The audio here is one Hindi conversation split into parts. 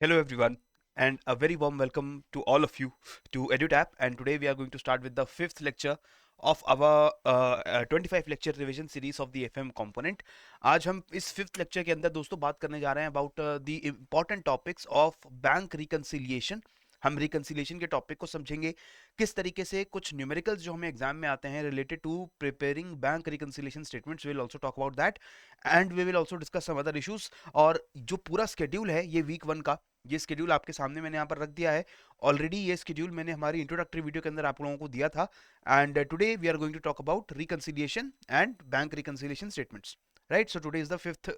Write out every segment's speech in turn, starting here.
Hello everyone and a very warm welcome to all of you to EduTap, and today we are going to start with the fifth lecture of our 25 lecture revision series of the FM component. आज हम इस फिफ्थ लेक्चर के अंदर दोस्तों बात करने जा रहे हैं about the important topics of bank reconciliation. हम रिकंसिलिएशन के टॉपिक को समझेंगे, किस तरीके से कुछ न्यूमेरिकल्स जो हमें एग्जाम में आते हैं related to preparing bank reconciliation statements. We will also talk about that and we will also discuss some other issues. और जो पूरा स्केड्यूल है ये वीक 1 का, ये स्केड्यूल आपके सामने मैंने यहाँ पर रख दिया है. ऑलरेडी ये स्केड्यूल मैंने हमारी इंट्रोडक्टरी वीडियो के अंदर आप लोगों को दिया था. And today we are going to talk about reconciliation and bank reconciliation statements. Right, so today is the fifth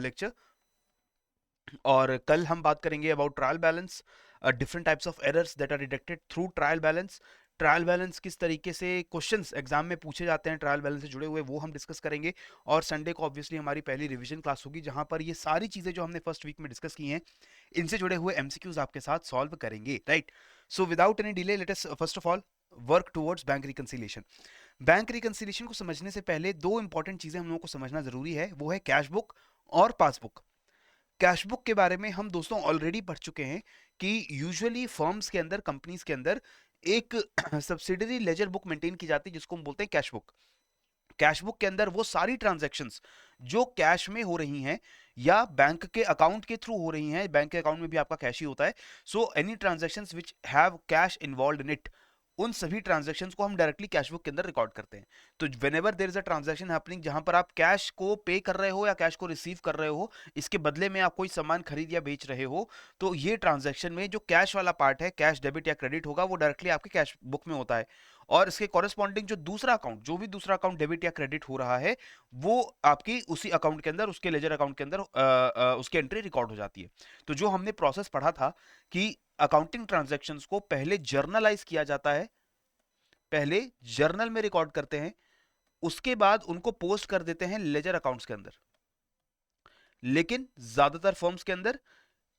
lecture. और कल हम बात करेंगे about trial balance, different types of errors that are detected through trial balance. Trial balance किस तरीके से क्वेश्चंस एग्जाम में पूछे जाते हैं ट्रायल बैलेंस से जुड़े हुए, वो हम डिस्कस करेंगे. और संडे को ऑब्वियसली हमारी पहली रिवीजन क्लास होगी जहां पर ये सारी चीजें जो हमने फर्स्ट वीक में डिस्कस की हैं इनसे जुड़े हुए एमसीक्यूज आपके साथ सॉल्व करेंगे. Right, so without any delay let us first of all work towards bank reconciliation. Bank reconciliation को समझने से पहले दो इंपॉर्टेंट चीजें हम लोगों को समझना जरूरी है, वो है कैश बुक और पासबुक. कैश बुक के बारे में हम दोस्तों ऑलरेडी पढ़ चुके हैं कि यूजुअली फर्म्स के अंदर, कंपनीज के अंदर एक सब्सिडरी लेजर बुक मेंटेन की जाती है जिसको हम बोलते हैं कैश बुक. कैश बुक के अंदर वो सारी ट्रांजैक्शंस जो कैश में हो रही हैं या बैंक के अकाउंट के थ्रू हो रही हैं, बैंक के अकाउंट में भी आपका कैश ही होता है, so any transactions which have cash involved in it, उन सभी ट्रांजैक्शंस को हम डायरेक्टली कैश बुक के अंदर रिकॉर्ड करते हैं. तो whenever there is a transaction happening जहां पर आप कैश को पे कर रहे हो या कैश को रिसीव कर रहे हो, इसके बदले में आप कोई सामान खरीद या बेच रहे हो, तो ये ट्रांजैक्शन में जो कैश वाला पार्ट है, कैश डेबिट या क्रेडिट होगा, वो डायरेक्टली आपके कैश बुक में होता है. और इसके कॉरेस्पॉन्डिंग जो दूसरा अकाउंट, जो भी दूसरा अकाउंट डेबिट या क्रेडिट हो रहा है, वो आपकी उसी अकाउंट के अंदर, उसके लेजर अकाउंट के अंदर उसकी एंट्री रिकॉर्ड हो जाती है. तो जो हमने प्रोसेस पढ़ा था कि अकाउंटिंग ट्रांजैक्शंस को पहले जर्नलाइज किया जाता है, पहले जर्नल में रिकॉर्ड करते हैं, उसके बाद उनको पोस्ट कर देते हैं लेजर अकाउंट्स के अंदर. लेकिन ज्यादातर फर्म्स के अंदर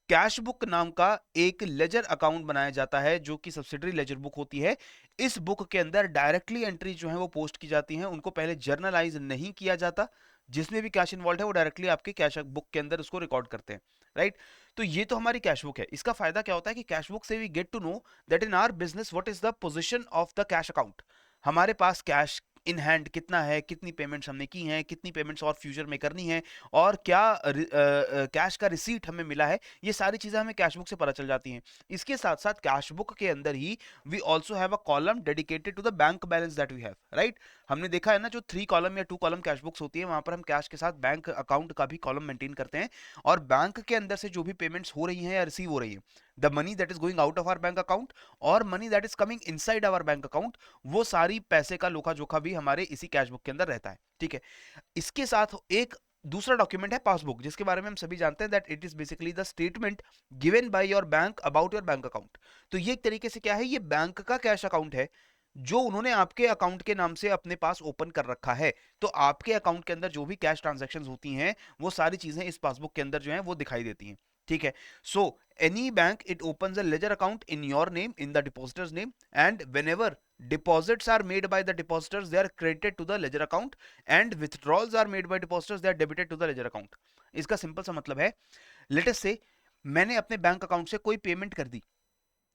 कैश बुक नाम का एक लेजर अकाउंट बनाया जाता है जो कि सब्सिडरी लेजर बुक होती है. इस बुक के अंदर डायरेक्टली एंट्री जो है वो पोस्ट की जाती हैं, उनको पहले जर्नलाइज नहीं किया जाता. जिसमें भी कैश इन्वॉल्व है वो डायरेक्टली आपके कैश बुक के अंदर उसको रिकॉर्ड करते हैं. राइट, तो ये तो हमारी कैश बुक है. इसका फायदा क्या होता है कि कैश बुक से we get to know that in our business what is the position of the cash account. हमारे पास कैश इन हैंड कितना है, कितनी पेमेंट्स हमने की हैं, कितनी पेमेंट्स और फ्यूचर में करनी है, और क्या कैश का रिसीट हमें मिला है, ये सारी चीजें हमें कैश बुक से पता चल जाती हैं. इसके साथ साथ कैश बुक के अंदर ही we also have a column dedicated to the bank balance that we have. Right, हमने देखा है ना, जो 3 कॉलम या 2 कॉलम कैश बुक्स होती है वहां पर हम कैश के साथ बैंक अकाउंट का भी कॉलम मेंटेन करते हैं. और बैंक के अंदर से जो भी पेमेंट्स हो रही हैं या रिसीव हो रही हैं, the money that is going out of our bank account और money that is coming inside our bank account, वो सारी पैसे का लोखा जोखा भी हमारे इसी कैश बुक के अंदर रहता है. ठीक है, इसके साथ एक दूसरा डॉक्यूमेंट है पासबुक, जिसके बारे में हम सभी जानते हैं that it is basically the statement given by your bank about your bank account. तो ये एक तरीके से क्या है, ये बैंक का कैश अकाउंट है जो उन्होंने आपके अकाउंट के नाम से अपने पास ओपन कर रखा है. तो आपके अकाउंट के अंदर जो भी कैश ट्रांजैक्शंस होती हैं वो सारी चीजें इस पासबुक के अंदर जो है वो दिखाई देती हैं. ठीक है, so any bank it opens a ledger account in your name, in the depositor's name, and whenever deposits are made by the depositors they are credited to the ledger account, and withdrawals are made by depositors they are debited to the ledger account. इसका सिंपल सा मतलब है, लेट अस से मैंने अपने बैंक अकाउंट से कोई पेमेंट कर दी,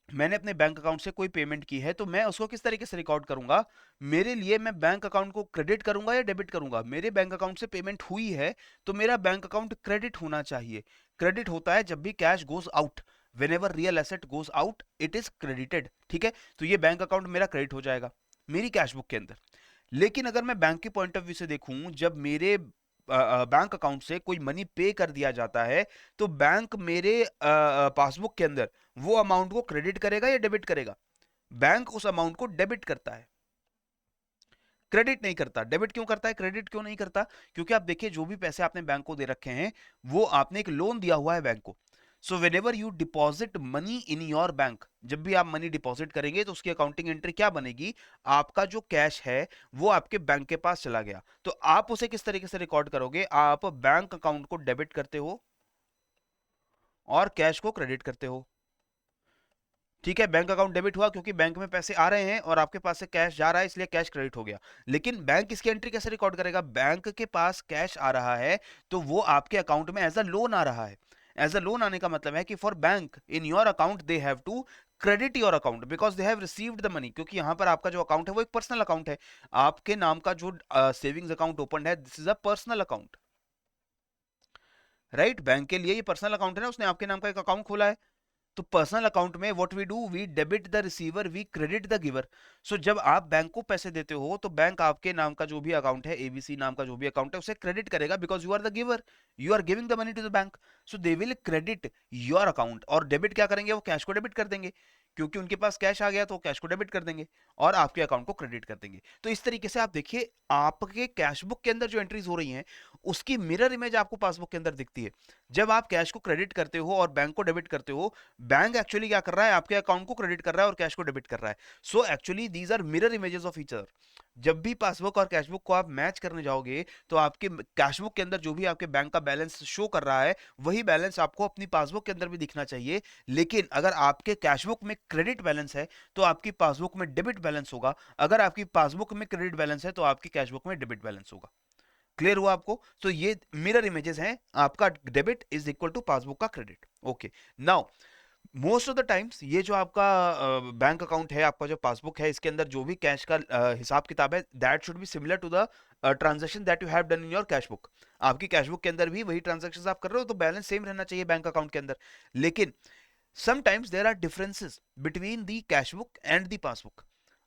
मैंने अपने बैंक अकाउंट से कोई पेमेंट की है, तो मैं उसको किस तरीके से रिकॉर्ड करूंगा. मेरे लिए मैं बैंक अकाउंट को क्रेडिट करूंगा या डेबिट करूंगा. मेरे बैंक अकाउंट से पेमेंट हुई है तो मेरा बैंक अकाउंट क्रेडिट होना चाहिए. क्रेडिट होता है जब भी cash goes out, when ever real asset goes out it is credited. ठीक है, तो ये बैंक अकाउंट मेरा क्रेडिट हो जाएगा मेरी कैश बुक के अंदर. लेकिन अगर मैं बैंक के पॉइंट ऑफ व्यू से देखूं, जब मेरे बैंक अकाउंट से कोई मनी पे कर दिया जाता है तो बैंक मेरे पासबुक के अंदर वो अमाउंट को क्रेडिट करेगा या डेबिट करेगा. बैंक उस अमाउंट को डेबिट करता है, क्रेडिट नहीं करता. डेबिट क्यों करता है, क्रेडिट क्यों नहीं करता? क्योंकि आप देखिए, जो भी पैसे आपने बैंक को दे रखे हैं वो आपने एक लोन दिया हुआ है बैंक को. So when ever you deposit money in your bank, जब भी आप मनी डिपॉजिट करेंगे तो उसकी अकाउंटिंग एंट्री क्या बनेगी, आपका जो कैश है वो आपके बैंक के पास चला गया. तो आप उसे किस तरीके से रिकॉर्ड करोगे, आप बैंक अकाउंट को डेबिट करते हो और कैश को क्रेडिट करते हो. ठीक है, बैंक अकाउंट डेबिट हुआ क्योंकि बैंक में पैसे आ रहे हैं और आपके पास से कैश जा रहा है, इसलिए कैश क्रेडिट हो गया. लेकिन बैंक इसकी एंट्री कैसे रिकॉर्ड करेगा, बैंक के पास कैश आ रहा है तो वो आपके अकाउंट में एज अ लोन आ रहा है. एज अ लोन आने का मतलब है कि for bank in your account they have to credit your account because they have received the money, क्योंकि यहाँ पर आपका जो अकाउंट है वो एक पर्सनल अकाउंट है। आपके नाम का जो सेविंग्स अकाउंट ओपन है, this is a personal account, right? Bank के लिए ये पर्सनल अकाउंट है ना, उसने आपके नाम का एक अकाउंट खोला है। तो पर्सनल अकाउंट में what we do, we debit the receiver, we credit the giver. So जब आप बैंक को पैसे देते हो तो बैंक आपके नाम का जो भी अकाउंट है, एबीसी नाम का जो भी अकाउंट है, उसे क्रेडिट करेगा because you are the giver, you are giving the money to the bank. So they will credit your account. और डेबिट क्या करेंगे, वो कैश को डेबिट कर देंगे, क्योंकि उनके पास कैश आ गया तो कैश को डेबिट कर देंगे और आपके अकाउंट को क्रेडिट कर देंगे। तो इस तरीके से आप देखिए, आपके कैश बुक के अंदर जो एंट्रीज हो रही हैं उसकी मिरर इमेज आपको पासबुक के अंदर दिखती है। जब आप कैश को क्रेडिट करते हो और बैंक को डेबिट करते हो, बैंक एक्चुअली क्या कर रहा है, आपके अकाउंट को क्रेडिट कर रहा है और कैश को डेबिट कर रहा है। So actually these are mirror images of each other. जब भी पासबुक और कैशबुक को आप मैच करने जाओगे तो आपके कैशबुक के अंदर जो भी आपके बैंक का बैलेंस शो कर रहा है, वही बैलेंस आपको अपनी पासबुक के अंदर भी दिखना चाहिए। लेकिन अगर आपके कैशबुक में क्रेडिट बैलेंस है तो आपकी पासबुक में डेबिट बैलेंस होगा, अगर आपकी पासबुक में क्रेडिट बैलेंस है तो आपकी कैशबुक में डेबिट बैलेंस होगा। क्लियर हुआ आपको? तो ये मिरर इमेजेस हैं, आपका debit is equal to passbook का credit. Okay, now most of the times ये जो आपका बैंक अकाउंट है, आपका जो पासबुक है, इसके अंदर जो भी कैश का हिसाब किताब है, that should be similar to the transaction that you have done in your cash book. आपकी कैश बुक के अंदर भी वही ट्रांजेक्शन आप कर रहे हो तो बैलेंस सेम रहना चाहिए बैंक अकाउंट के अंदर। लेकिन sometimes there are differences between the cash book and the passbook.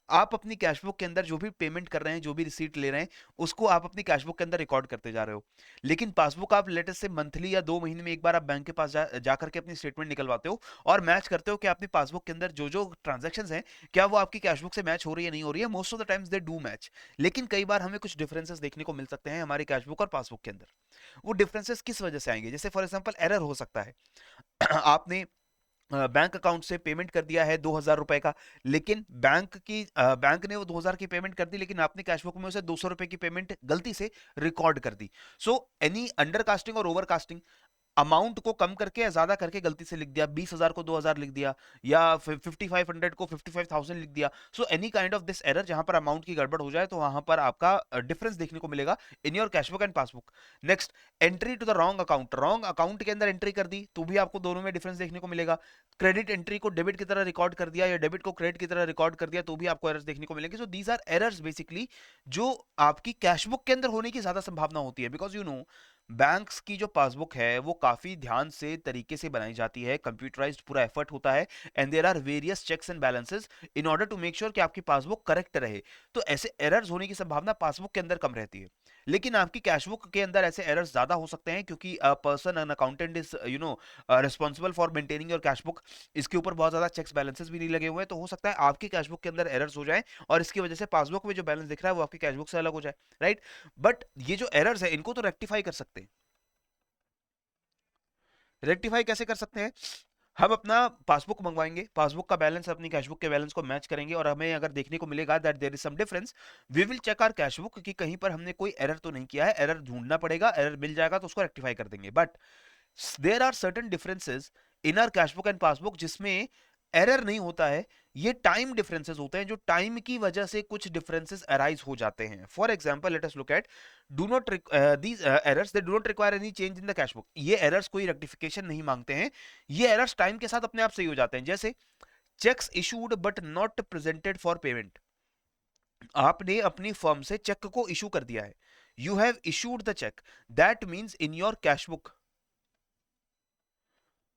आप अपनी कैशबुक के अंदर जो भी पेमेंट कर रहे हैं, जो भी रिसीट ले रहे हैं, उसको आप अपनी कैशबुक के अंदर रिकॉर्ड करते जा रहे हो। लेकिन पासबुक आप लेटेस्ट से मंथली या 2 महीने में एक बार आप बैंक के पास जा करके अपनी स्टेटमेंट निकलवाते हो और मैच करते हो कि अपनी पासबुक के अंदर जो जो ट्रांजेक्शंस हैं, क्या वो आपकी कैशबुक से मैच हो रही है, नहीं हो रही है। Most of the times they do match. लेकिन कई बार हमें कुछ डिफरेंसेस देखने को मिल सकते हैं हमारी कैशबुक और पासबुक के अंदर। वो डिफरेंसेस किस वजह से आएंगे? जैसे फॉर एग्जाम्पल एरर हो सकता है आपने बैंक अकाउंट से पेमेंट कर दिया है 2,000 रुपए का, लेकिन बैंक ने वो 2,000 की पेमेंट कर दी, लेकिन आपने कैशबुक में उसे 200 रुपए की पेमेंट गलती से रिकॉर्ड कर दी। सो एनी अंडर कास्टिंग और ओवर कास्टिंग, अमाउंट को कम करके या ज्यादा करके गलती से लिख दिया, 20,000 को 2,000 लिख दिया, या 5500 को 55,000 लिख दिया। So any kind of this error, जहां पर अमाउंट की गड़बड़ हो जाए तो वहां पर आपका डिफरेंस देखने को मिलेगा in your cashbook and passbook. Next, entry to the wrong account के अंदर एंट्री कर दी तो भी आपको दोनों में डिफरेंस देखने को मिलेगा। क्रेडिट एंट्री को डेबिट की तरह रिकॉर्ड कर दिया या डेबिट को क्रेडिट की तरह रिकॉर्ड कर दिया तो भी आपको एरर्स देखने को मिलेंगे। So these are errors basically जो आपकी कैशबुक के अंदर होने की ज्यादा संभावना होती है, बिकॉज यू नो बैंक्स की जो पासबुक है वो काफी ध्यान से तरीके से बनाई जाती है, कंप्यूटराइज्ड पूरा एफर्ट होता है, and there are various checks and balances in order to make sure कि आपकी पासबुक करेक्ट रहे। तो ऐसे एरर्स होने की संभावना पासबुक के अंदर कम रहती है। लेकिन आपकी कैशबुक के अंदर ऐसे एरर्स ज्यादा हो सकते हैं क्योंकि person an accountant is responsible for maintaining your cashbook. इसके ऊपर बहुत ज्यादा चेक्स बैलेंसेस भी नहीं लगे हुए हैं, तो हो सकता है आपकी कैशबुक के अंदर एरर्स हो जाए और इसकी वजह से पासबुक में जो बैलेंस दिख रहा है वो आपकी कैशबुक से अलग हो जाए, राइट? बट ये जो एरर्स है इनको तो रेक्टिफाई कर सकते हैं। रेक्टिफाई कैसे कर सकते हैं? हम अपना पासबुक मंगवाएंगे, पासबुक का बैलेंस अपनी कैशबुक के बैलेंस को मैच करेंगे और हमें अगर देखने को मिलेगा that there is some difference, we will check our cashbook कि कहीं पर हमने कोई एरर तो नहीं किया है। एरर ढूंढना पड़ेगा, एरर मिल जाएगा तो उसको रेक्टिफाई कर देंगे। But there are certain differences in our cashbook and passbook जिसमें एरर नहीं होता है, ये टाइम डिफरेंसेस होते हैं, जो टाइम की वजह से कुछ डिफरेंसेस अराइज हो जाते हैं। For example let us look eight do not these errors they do not require any change in the cash book. ये एरर्स कोई रेक्टिफिकेशन नहीं मांगते हैं, ये एरर्स टाइम के साथ अपने आप सही हो जाते हैं। जैसे checks issued but not presented for payment, आपने अपनी फर्म से चेक को इशू कर दिया है, you have issued the check, that means in your cash book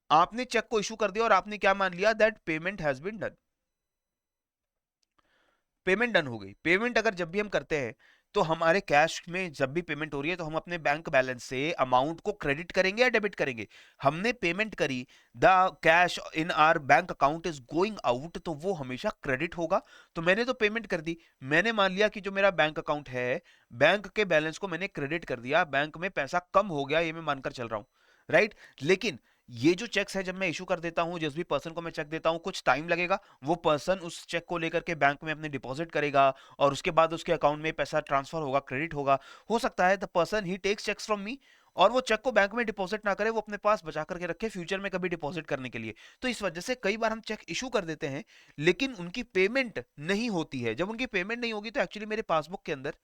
आपने चेक को इशू कर दिया और आपने क्या मान लिया, that payment has been done, payment done हो गई। पेमेंट अगर जब भी हम करते हैं तो हमारे कैश में जब भी पेमेंट हो रही है तो हम अपने बैंक बैलेंस से अमाउंट को क्रेडिट करेंगे या डेबिट करेंगे? हमने पेमेंट करी, the cash in our bank account is going out, तो वो हमेशा क्रेडिट होगा। तो मैंने तो पेमेंट कर दी, मैंने मान लिया कि जो मेरा बैंक अकाउंट है, बैंक के बैलेंस को मैंने क्रेडिट कर दिया, बैंक में पैसा कम हो गया ये मैं मानकर चल रहा हूं, राइट? लेकिन ये जो चेक्स है जब मैं इशू कर देता हूं, जिस भी पर्सन को मैं चेक देता हूं, कुछ टाइम लगेगा, वो पर्सन उस चेक को लेकर के बैंक में अपने डिपॉजिट करेगा और उसके बाद उसके अकाउंट में पैसा ट्रांसफर होगा, क्रेडिट होगा। हो सकता है the person he takes checks from me और वो चेक को बैंक में डिपॉजिट ना करे, वो अपने पास बचा करके रखे फ्यूचर में कभी डिपॉजिट करने के लिए। तो इस वजह से कई बार हम चेक इशू कर देते हैं लेकिन उनकी पेमेंट नहीं होती है। जब उनकी पेमेंट नहीं होगी तो एक्चुअली मेरे पासबुक के अंदर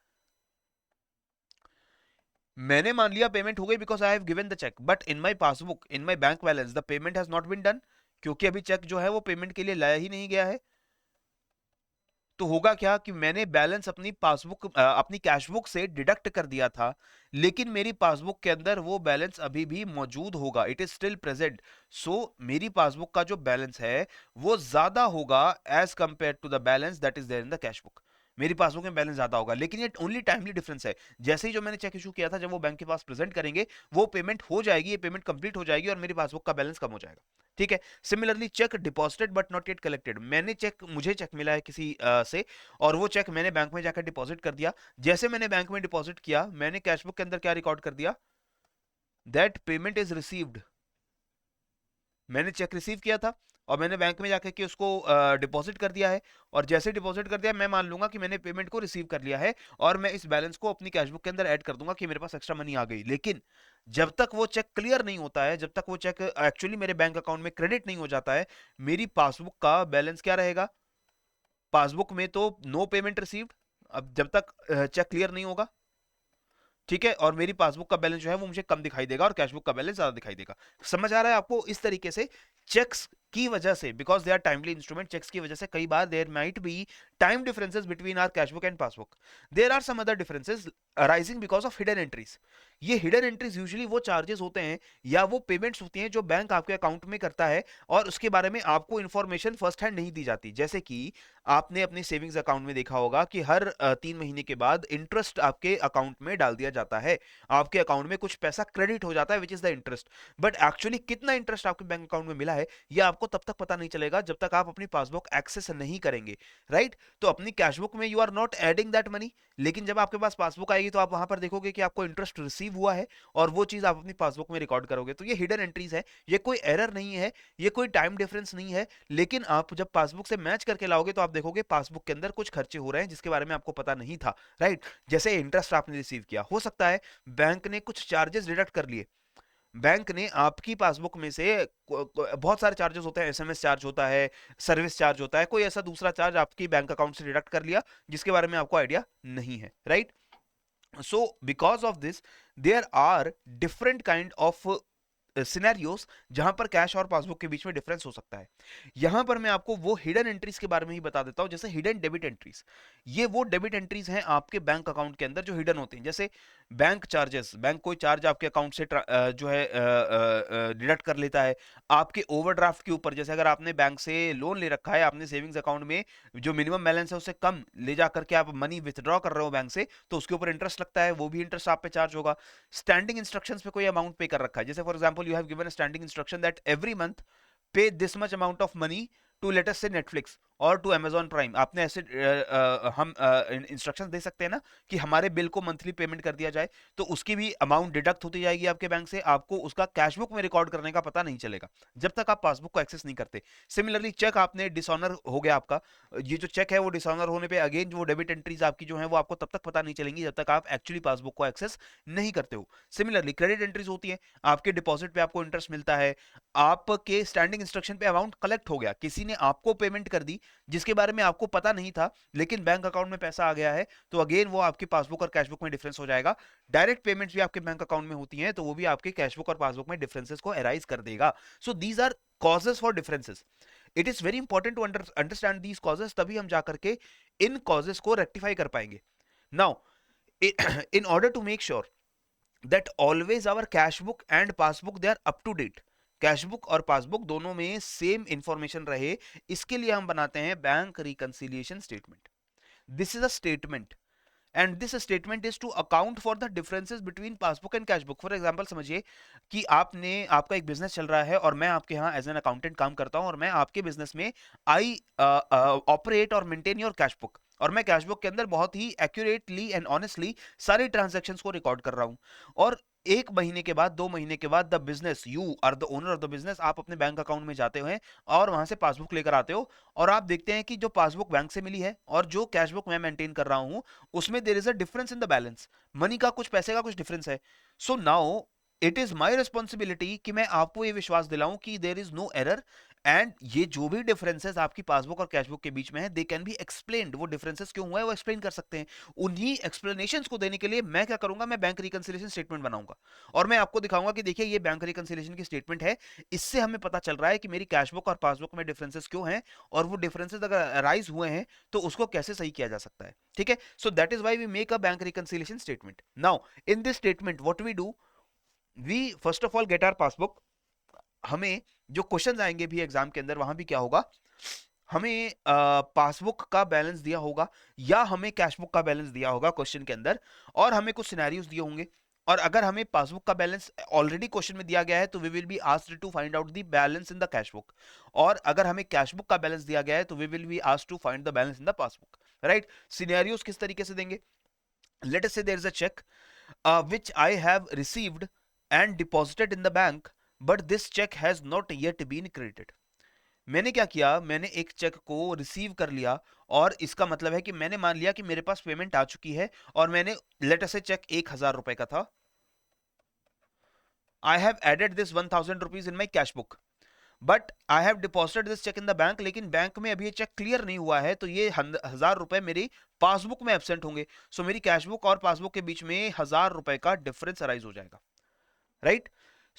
मैंने मान लिया पेमेंट हो गई because I have given the check, but in my passbook, in my bank balance, the payment has not been done, क्योंकि अभी चेक जो है वो पेमेंट के लिए लाया ही नहीं गया है। तो होगा क्या कि मैंने बैलेंस अपनी पासबुक अपनी कैशबुक से डिडक्ट कर दिया था, लेकिन मेरी पासबुक के अंदर वो बैलेंस अभी भी मौजूद होगा, it is still present. So मेरी पासबुक का जो बैलेंस है वो ज्यादा होगा as compare to the balance that is there in the cashbook. मेरी पासबुक में बैलेंस ज्यादा होगा, लेकिन ये ओनली टाइमली डिफरेंस है। जैसे ही जो मैंने चेक इशू किया था, जब वो बैंक के पास प्रेजेंट करेंगे, वो पेमेंट हो जाएगी, ये पेमेंट कंप्लीट हो जाएगी और मेरी पासबुक का बैलेंस कम हो जाएगा। ठीक है। Similarly check deposited but not yet collected, मुझे चेक मिला है किसी से, और वो चेक मैंने बैंक में जाकर डिपॉजिट कर दिया। जैसे मैंने बैंक में डिपॉजिट किया, मैंने कैशबुक के अंदर क्या रिकॉर्ड कर दिया, दैट पेमेंट इज रिसीव्ड। मैंने चेक रिसीव किया था और मैंने बैंक में जाकर के उसको डिपॉजिट कर दिया है, और जैसे डिपॉजिट कर दिया मैं मान लूंगा कि मैंने पेमेंट को रिसीव कर लिया है, और मैं इस बैलेंस को अपनी कैशबुक के अंदर ऐड कर दूंगा कि मेरे पास एक्स्ट्रा मनी आ गई। लेकिन जब तक वो चेक क्लियर नहीं होता है, जब तक वो चेक एक्चुअली मेरे बैंक अकाउंट में क्रेडिट नहीं हो जाता है, मेरी पासबुक का बैलेंस क्या रहेगा, पासबुक में तो नो पेमेंट रिसीव्ड, अब जब तक चेक क्लियर नहीं होगा। ठीक है। और मेरी पासबुक का बैलेंस जो है वो मुझे कम दिखाई देगा और कैशबुक का बैलेंस ज्यादा दिखाई देगा। समझ आ रहा है आपको? इस तरीके से चेक्स की वजह से, because they are timely instrument, cheques की वजह से कई बार there might be time differences between our cashbook and passbook. There are some other differences arising because of hidden entries. ये हिडन एंट्रीज यूजुअली वो चार्जेस होते हैं या वो पेमेंट्स होती हैं जो बैंक आपके अकाउंट में करता है, और उसके बारे में आपको इंफॉर्मेशन फर्स्ट हैंड नहीं दी जाती। जैसे कि आपने अपने सेविंग्स अकाउंट में देखा होगा कि हर 3 महीने के बाद इंटरेस्ट आपके अकाउंट में डाल दिया जाता है, आपके अकाउंट में कुछ पैसा क्रेडिट हो जाता है, which is the interest. But actually कितना इंटरेस्ट आपके बैंक अकाउंट में मिला है, यह आपको तब तक पता नहीं चलेगा जब तक आप अपनी पासबुक एक्सेस नहीं करेंगे, राइट? तो अपनी कैशबुक में you are not adding that money, लेकिन जब आपके पास पासबुक आएगी तो आप वहां पर देखोगे कि आपको इंटरेस्ट रिसीव हुआ है, और वो चीज आप अपनी पासबुक में रिकॉर्ड करोगे। तो ये हिडन एंट्रीज है, ये कोई एरर नहीं है, ये कोई टाइम डिफरेंस नहीं है, लेकिन आप जब पासबुक से मैच करके लाओगे तो आप देखोगे पासबुक के अंदर कुछ खर्चे हो रहे हैं जिसके बारे में आपको पता नहीं था, राइट? जैसे इंटरेस्ट आपने रिसीव किया, हो सकता है बैंक ने कुछ चार्जेस डिडक्ट कर लिए, बैंक ने आपकी पासबुक में से बहुत सारे चार्जेस होते हैं, एसएमएस चार्ज होता है, सर्विस चार्ज होता है, कोई ऐसा दूसरा चार्ज आपकी बैंक अकाउंट से डिडक्ट कर लिया जिसके बारे में आपको आइडिया नहीं है, right? So because of this there are different kind of scenarios जहां पर कैश और पासबुक के बीच में डिफरेंस हो सकता है। यहां पर मैं आपको वो हिडन एंट्रीज के बारे में ही बता देता हूं, जैसे हिडन डेबिट एंट्रीज। ये वो डेबिट एंट्रीज हैं आपके बैंक अकाउंट के अंदर जो हिडन होती हैं, जैसे बैंक चार्जेस, बैंक कोई चार्ज आपके अकाउंट से जो है डिडक्ट कर लेता है आपके ओवरड्राफ्ट के ऊपर। जैसे अगर आपने बैंक से लोन ले रखा है, आपने सेविंग्स अकाउंट में जो मिनिमम बैलेंस है उससे कम ले जा करके आप मनी विथड्रॉ कर रहे हो बैंक से, तो उसके ऊपर इंटरेस्ट लगता है, वो भी इंटरेस्ट आप पे चार्ज होगा। स्टैंडिंग इंस्ट्रक्शंस पे कोई अमाउंट पे कर रखा है, जैसे for example you have given a standing instruction that every month pay this much amount of money to let us से नेटफ्लिक्स और टू अमेजॉन प्राइम। आपने ऐसे हम इंस्ट्रक्शंस दे सकते हैं ना कि हमारे बिल को मंथली पेमेंट कर दिया जाए, तो उसकी भी अमाउंट डिडक्ट होती जाएगी आपके बैंक से, आपको उसका कैशबुक में रिकॉर्ड करने का पता नहीं चलेगा जब तक आप पासबुक को एक्सेस नहीं करते। सिमिलरली चेक आपने डिसऑनर हो गया आपका, ये जो चेक है वो डिसऑनर होने पे अगेन वो डेबिट एंट्रीज आपकी जो है वो आपको तब तक पता नहीं चलेंगी जब तक आप एक्चुअली पासबुक को एक्सेस नहीं करते हो। सिमिलरली क्रेडिट एंट्रीज होती है, आपके डिपॉजिट पे आपको इंटरेस्ट मिलता है, आपके स्टैंडिंग इंस्ट्रक्शन पे अमाउंट कलेक्ट हो गया, किसी ने आपको पेमेंट कर दी जिसके बारे में आपको पता नहीं था, लेकिन बैंक अकाउंट में पैसा आ गया है, तो अगेन वो आपकी पासबुक और कैशबुक में डिफरेंस हो जाएगा। डायरेक्ट पेमेंट्स भी आपके बैंक अकाउंट में होती हैं, तो वो भी आपके कैशबुक और पासबुक में डिफरेंसेस को एराइज कर देगा। So these are causes for differences. It is very important to understand these causes, तभी हम जा करके इन causes को rectify कर पाएंगे। Now, in order to make sure that always our cash book and passbook they are up to date, cash book और पासबुक दोनों में सेम इंफॉर्मेशन रहे, इसके लिए हम बनाते हैं bank reconciliation statement. This is a statement and this statement is to account for the differences between passbook and cashbook. For example समझिए कि आपका एक बिजनेस चल रहा है और मैं आपके यहाँ एज एन अकाउंटेंट काम करता हूँ, और मैं आपके बिजनेस में आई ऑपरेट और मेंटेन योर कैश बुक, और मैं कैश बुक के अंदर बहुत ही एक्यूरेटली एंड ऑनेस्टली सारी ट्रांजैक्शंस को रिकॉर्ड कर रहा हूँ। और 1 महीने के बाद, 2 महीने के बाद, the business, you are the owner of the business, आप अपने बैंक अकाउंट में जाते हैं और वहां से पासबुक लेकर आते हो, और आप देखते हैं कि जो पासबुक बैंक से मिली है और जो कैश बुक मैं मेंटेन कर रहा हूं उसमें there is a difference in the balance, money का कुछ, पैसे का कुछ डिफरेंस है। So now it is my responsibility कि मैं आपको ये विश्वास दिलाऊं कि there is no error, and ये जो भी डिफरेंसेस आपकी पासबुक और कैशबुक के बीच में है, दे कैन बी एक्सप्लेन्ड। वो डिफरेंसेस क्यों हुआ है वो एक्सप्लेन कर सकते हैं। उन्हीं एक्सप्लेनेशंस को देने के लिए मैं क्या करूंगा, मैं बैंक रिकंसिलिएशन स्टेटमेंट बनाऊंगा और मैं आपको दिखाऊंगा कि देखिए ये बैंक रिकंसिलिएशन की स्टेटमेंट है, इससे हमें पता चल रहा है कि मेरी कैशबुक और पासबुक में डिफरेंसेस क्यों हैं, और वो डिफरेंसेस अगर अराइज हुए हैं तो उसको कैसे सही किया जा सकता है। ठीक है, so that is why we make a bank reconciliation statement. Now in this statement what we do, we first of all get our passbook. हमें जो क्वेश्चंस आएंगे भी एग्जाम के अंदर, वहां भी क्या होगा, हमें पासबुक का बैलेंस दिया होगा या हमें कैशबुक का बैलेंस दिया होगा क्वेश्चन के अंदर, और हमें कुछ सिनेरियोज दिए होंगे। और अगर हमें पासबुक का बैलेंस ऑलरेडी क्वेश्चन में दिया गया है तो we will be asked to find out the balance in the cashbook, और अगर हमें कैशबुक का बैलेंस दिया गया है तो we will be asked to find the balance in the passbook. Right, scenarios किस तरीके से देंगे, let us say there is a check which I have received and deposited in the bank, but this check has not yet been credited. मैंने क्या किया, मैंने एक चेक को रिसीव कर लिया, और इसका मतलब है कि मैंने मान लिया कि मेरे पास पेमेंट आ चुकी है, और मैंने, लेट अस से चेक 1,000 रुपए का था, I have added this 1,000 rupees in my cash book, but I have deposited this check in the bank, लेकिन बैंक में अभी ये चेक क्लियर नहीं हुआ है, तो ये 1,000 रुपए मेरी पासबुक में एब्सेंट होंगे। सो मेरी कैशबुक और पासबुक के बीच में 1,000 रुपए का डिफरेंस अराइज हो जाएगा। राइट,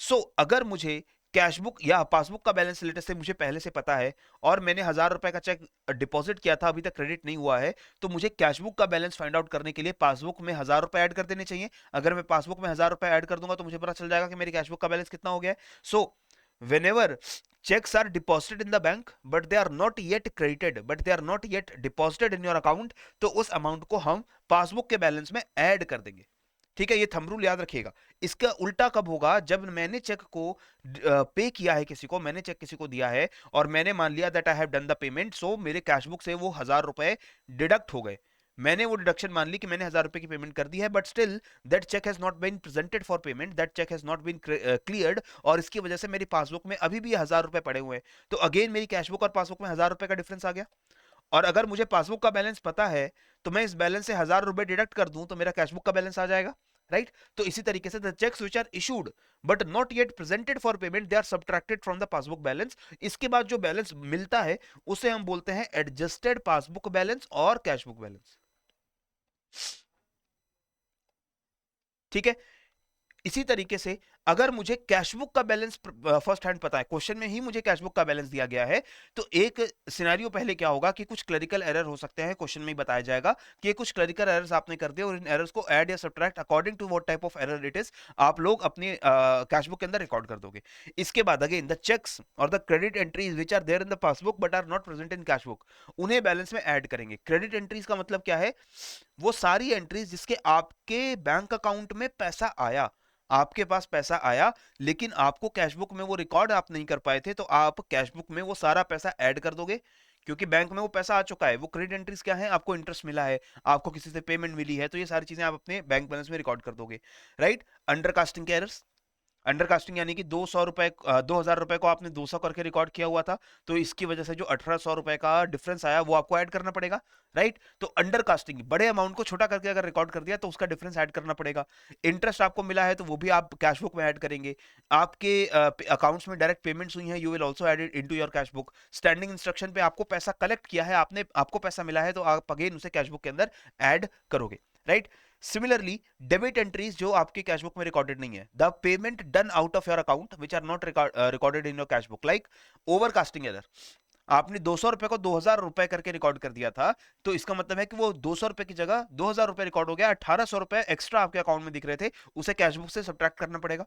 सो अगर मुझे कैशबुक या पासबुक का बैलेंस लेटेस्ट से मुझे पहले से पता है, और मैंने 1,000 रुपए का चेक डिपॉजिट किया था, अभी तक क्रेडिट नहीं हुआ है, तो मुझे कैशबुक का बैलेंस फाइंड आउट करने के लिए पासबुक में 1,000 रुपए ऐड कर देने चाहिए। अगर मैं पासबुक में 1,000 रुपए ऐड कर दूंगा तो मुझे पता चल जाएगा कि मेरी कैशबुक का बैलेंस कितना हो गया है। सो whenever checks are deposited in the bank but they are not yet credited, but they are not yet deposited in your account, तो उस अमाउंट को हम पासबुक के बैलेंस में ऐड कर देंगे। ठीक है, ये थंब रूल याद रखिएगा। इसका उल्टा कब होगा, जब मैंने चेक को पे किया है, किसी को मैंने चेक किसी को दिया है, और मैंने मान लिया that I have done the payment, so मेरे कैशबुक से वो 1,000 रुपए डिडक्ट हो गए। मैंने वो डिडक्शन मान ली कि मैंने 1,000 रुपए की पेमेंट कर दी है, but still that check has not been presented for payment, that check has not been cleared, और इसकी वजह से मेरी पासबुक में अभी भी 1,000 रुपए पड़े हुए हैं। तो अगेन मेरी कैशबुक और पासबुक में 1,000 रुपए का डिफरेंस आ गया। और अगर मुझे पासबुक का बैलेंस पता है तो मैं इस बैलेंस से 1,000 रुपए डिडक्ट कर दूं तो मेरा कैशबुक का बैलेंस आ जाएगा। राइट, तो इसी तरीके से the checks which are issued but not yet presented for payment, they are subtracted from the passbook balance. इसके बाद जो बैलेंस मिलता है उसे हम बोलते हैं एडजस्टेड पासबुक बैलेंस और कैशबुक बैलेंस। ठीक है, इसी तरीके से अगर मुझे कैशबुक का बैलेंस फर्स्ट हैंड पता है, क्वेश्चन में ही मुझे कैशबुक का बैलेंस दिया गया है, तो एक सिनेरियो पहले क्या होगा कि कुछ क्लरिकल एरर हो सकते हैं, क्वेश्चन में ही बताया जाएगा कि कुछ क्लरिकल एरर्स आपने कर दिए, और इन एरर्स को ऐड या subtract according to what type of error it is आप लोग अपने कैशबुक के अंदर रिकॉर्ड कर दोगे। इसके बाद अगेन द चेक्स और the credit entries which are there in the passbook but are not present in cashbook, उन्हें बैलेंस में ऐड करेंगे। क्रेडिट एंट्रीज का मतलब क्या है, वो सारी एंट्रीज जिसके आपके बैंक अकाउंट में पैसा आया, आपके पास पैसा आया, लेकिन आपको कैशबुक में वो रिकॉर्ड आप नहीं कर पाए थे, तो आप कैशबुक में वो सारा पैसा ऐड कर दोगे, क्योंकि बैंक में वो पैसा आ चुका है। वो क्रेडिट एंट्रीज क्या है, आपको इंटरेस्ट मिला है, आपको किसी से पेमेंट मिली है, तो ये सारी चीजें आप अपने बैंक बैलेंस में रिकॉर्ड कर दोगे। राइट, अंडरकास्टिंग के एरर्स, अंडरकास्टिंग यानी कि 200 रुपए 2,000 रुपए को आपने 200 करके रिकॉर्ड किया हुआ था, तो इसकी वजह से जो 1,800 रुपए का डिफरेंस आया वो आपको ऐड करना पड़ेगा। राइट, तो अंडरकास्टिंग, बड़े अमाउंट को छोटा करके अगर रिकॉर्ड कर दिया तो उसका डिफरेंस ऐड करना पड़ेगा। इंटरेस्ट आपको मिला है तो वो भी आप कैशबुक में ऐड करेंगे। आपके अकाउंट्स में डायरेक्ट पेमेंट्स हुई हैं, you will also add it into your cashbook. Standing instruction पे आपको पैसा कलेक्ट किया है, आपने, आपको पैसा मिला है, तो आप अगेन उसे कैशबुक के अंदर ऐड करोगे। राइट, सिमिलरली डेबिट एंट्रीज जो आपके कैशबुक में रिकॉर्डेड नहीं है, the payment done out of your account which are not recorded in your cashbook, like overcasting error. आपने 200 रुपए को 2,000 रुपए करके रिकॉर्ड कर दिया था, तो इसका मतलब है कि वो 200 रुपए की जगह 2,000 रुपए रिकॉर्ड हो गया, 1,800 रुपए एक्स्ट्रा आपके अकाउंट में दिख रहे थे, उसे कैशबुक से सब्ट्रैक्ट करना पड़ेगा।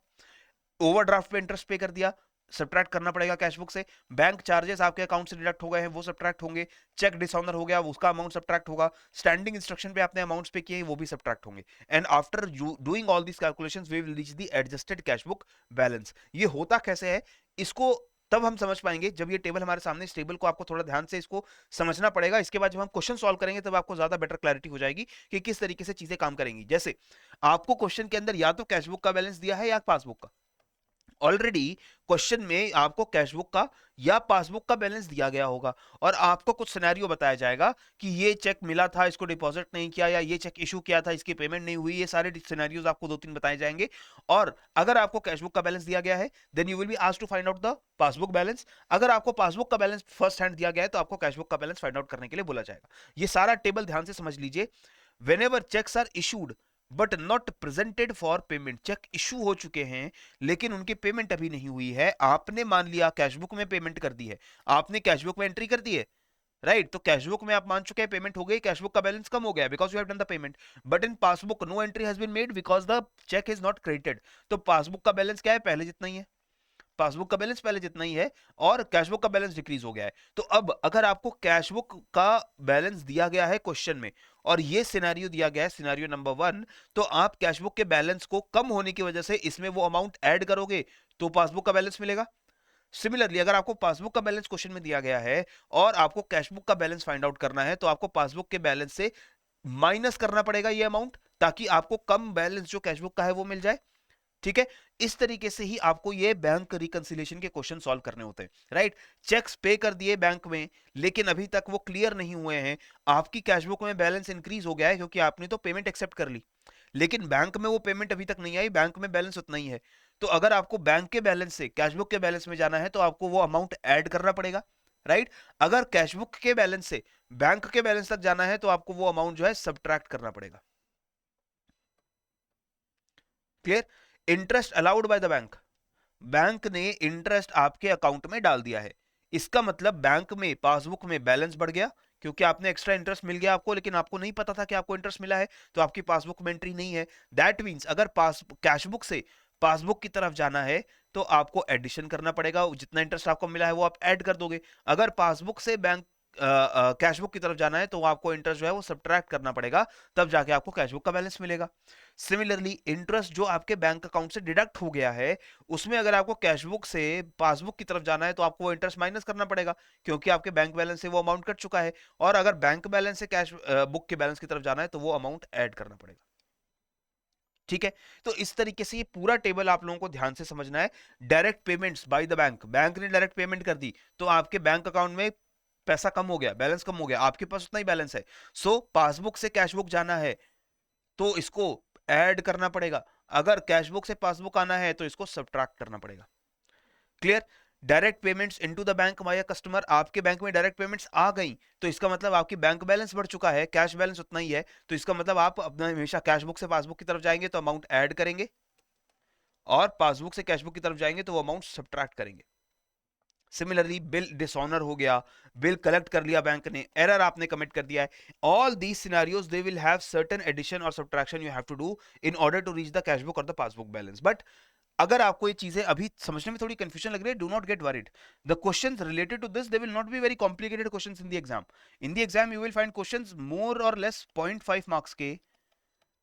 ओवरड्राफ्ट पे इंटरेस्ट पे कर दिया, सब्ट्रैक्ट करना पड़ेगा कैशबुक से। बैंक चार्जेस आपके अकाउंट से डिडक्ट हो गए हैं, वो सब्ट्रैक्ट होंगे। चेक डिसऑनर हो गया, उसका अमाउंट सब्ट्रैक्ट होगा। स्टैंडिंग इंस्ट्रक्शन पे आपने अमाउंट्स पे किए, वो भी सब्ट्रैक्ट होंगे। And after doing all this calculations we will reach the adjusted cashbook balance. ये होता कैसे है, इसको तब हम समझ पाएंगे जब ये टेबल हमारे सामने, इस टेबल को आपको थोड़ा ध्यान से इसको समझना पड़ेगा। इसके बाद जब हम क्वेश्चन सॉल्व करेंगे तब आपको ज्यादा बेटर क्लैरिटी हो जाएगी कि किस तरीके से चीजें काम करेंगी। जैसे आपको क्वेश्चन के अंदर या तो कैशबुक का बैलेंस दिया है या पासबुक का, ऑलरेडी क्वेश्चन में आपको कैशबुक का या पासबुक का बैलेंस दिया गया होगा और आपको कुछ सिनेरियो बताया जाएगा कि ये चेक मिला था, इसको डिपॉजिट नहीं किया, या ये चेक इशू किया था, इसकी पेमेंट नहीं हुई। ये सारे सिनेरियोज आपको 2-3 बताए जाएंगे। और अगर आपको कैशबुक का बैलेंस दिया गया है then you will be asked to find out the passbook balance. अगर आपको पासबुक का बैलेंस फर्स्ट हैंड दिया गया है तो आपको कैशबुक का बैलेंस फाइंड आउट करने के लिए बोला जाएगा। ये सारा टेबल ध्यान से समझ लीजिए। whenever checks are issued but not presented for payment, check issue हो चुके हैं लेकिन उनकी पेमेंट अभी नहीं हुई है, आपने मान लिया कैशबुक में पेमेंट कर दी है, आपने कैशबुक में एंट्री कर दी है, राइट? तो कैशबुक में आप मान चुके हैं पेमेंट हो गई, कैशबुक का बैलेंस कम हो गया because you have done the payment. But in passbook no entry has been made because the cheque is not credited. तो पासबुक का बैलेंस क्या है? पहले जितना ही है। पासबुक का बैलेंस पहले जितना ही है और कैशबुक का बैलेंस डिक्रीज हो गया है। तो अब अगर आपको कैशबुक का बैलेंस दिया गया है क्वेश्चन में और ये सिनेरियो दिया गया है सिनेरियो नंबर 1, तो आप कैशबुक के बैलेंस को कम होने की वजह से इसमें वो अमाउंट ऐड करोगे तो पासबुक का बैलेंस मिलेगा। सिमिलरली अगर आपको पासबुक का बैलेंस क्वेश्चन में दिया गया है और आपको कैशबुक का बैलेंस फाइंड आउट करना है तो आपको पासबुक के बैलेंस से माइनस करना पड़ेगा ये अमाउंट, ताकि आपको कम बैलेंस जो कैशबुक का है वो मिल जाए। ठीक है, इस तरीके से ही आपको ये बैंक रिकंसिलिएशन के क्वेश्चन सॉल्व करने होते हैं, राइट? चेक्स पे कर दिए बैंक में लेकिन अभी तक वो क्लियर नहीं हुए हैं, आपकी कैशबुक में बैलेंस इंक्रीज हो गया है क्योंकि आपने तो पेमेंट एक्सेप्ट कर ली, लेकिन बैंक में वो पेमेंट अभी तक नहीं आई, बैंक में बैलेंस उतना ही है। तो अगर आपको बैंक के बैलेंस से कैशबुक के बैलेंस में जाना है तो आपको वो अमाउंट ऐड करना पड़ेगा, राइट? अगर कैशबुक के बैलेंस से बैंक के बैलेंस तक जाना है तो आपको वो अमाउंट जो है सब्ट्रैक्ट करना पड़ेगा। Clear? Interest allowed by the bank, bank ने इंटरेस्ट आपके अकाउंट में डाल दिया है, इसका मतलब बैंक में पासबुक में बैलेंस बढ़ गया क्योंकि आपने एक्स्ट्रा इंटरेस्ट मिल गया आपको, लेकिन आपको नहीं पता था कि आपको इंटरेस्ट मिला है तो आपकी पासबुक में एंट्री नहीं है। दैट मींस अगर पास कैशबुक से पासबुक की तरफ जाना है तो आपको एडिशन करना पड़ेगा, जितना इंटरेस्ट आपको मिला है वो आप ऐड कर दोगे। अगर पासबुक से बैंक कैशबुक की तरफ जाना है तो आपको इंटरेस्ट जो है वो सब्ट्रैक्ट करना पड़ेगा, तब जाके आपको कैशबुक का बैलेंस मिलेगा। सिमिलरली इंटरेस्ट जो आपके बैंक अकाउंट से डिडक्ट हो गया है उसमें अगर आपको कैशबुक से पासबुक की तरफ जाना है तो आपको वो इंटरेस्ट माइनस करना पड़ेगा क्योंकि आपके बैंक बैलेंस से वो अमाउंट कट चुका है, और अगर बैंक बैलेंस से कैश बुक के बैलेंस की तरफ जाना है तो वो अमाउंट ऐड करना पड़ेगा। ठीक है, तो इस तरीके से ये पूरा टेबल आप लोगों को ध्यान से समझना है। Direct payments bye the bank, bank ने डायरेक्ट पेमेंट कर दी तो आपके बैंक अकाउंट में पैसा कम हो गया, बैलेंस कम हो गया, आपके पास उतना ही बैलेंस है, सो पासबुक से कैशबुक जाना है तो इसको ऐड करना पड़ेगा, अगर कैशबुक से पासबुक आना है तो इसको सब्ट्रैक्ट करना पड़ेगा। Clear? Direct payments into the bank by customer, आपके बैंक में डायरेक्ट पेमेंट्स आ गई तो इसका मतलब आपकी बैंक बैलेंस बढ़ चुका है, कैश बैलेंस उतना ही है, तो इसका मतलब आप अपना हमेशा कैशबुक से पासबुक की तरफ जाएंगे तो अमाउंट ऐड करेंगे और पासबुक से कैशबुक की तरफ जाएंगे तो वो अमाउंट सब्ट्रैक्ट करेंगे। सिमिलरली बिल डिसऑनर हो गया, बिल कलेक्ट कर लिया बैंक ने, एरर आपने कमिट कर दिया है, all these scenarios they will have certain addition और subtraction you have to do in order to reach the cashbook और द पासबुक बैलेंस। बट अगर आपको ये चीजें अभी समझने में थोड़ी कंफ्यूजन लग रही है, do not get worried, the questions related to this they will not be very complicated questions in the exam. In the exam you will find questions more और लेस 0.5 मार्क्स के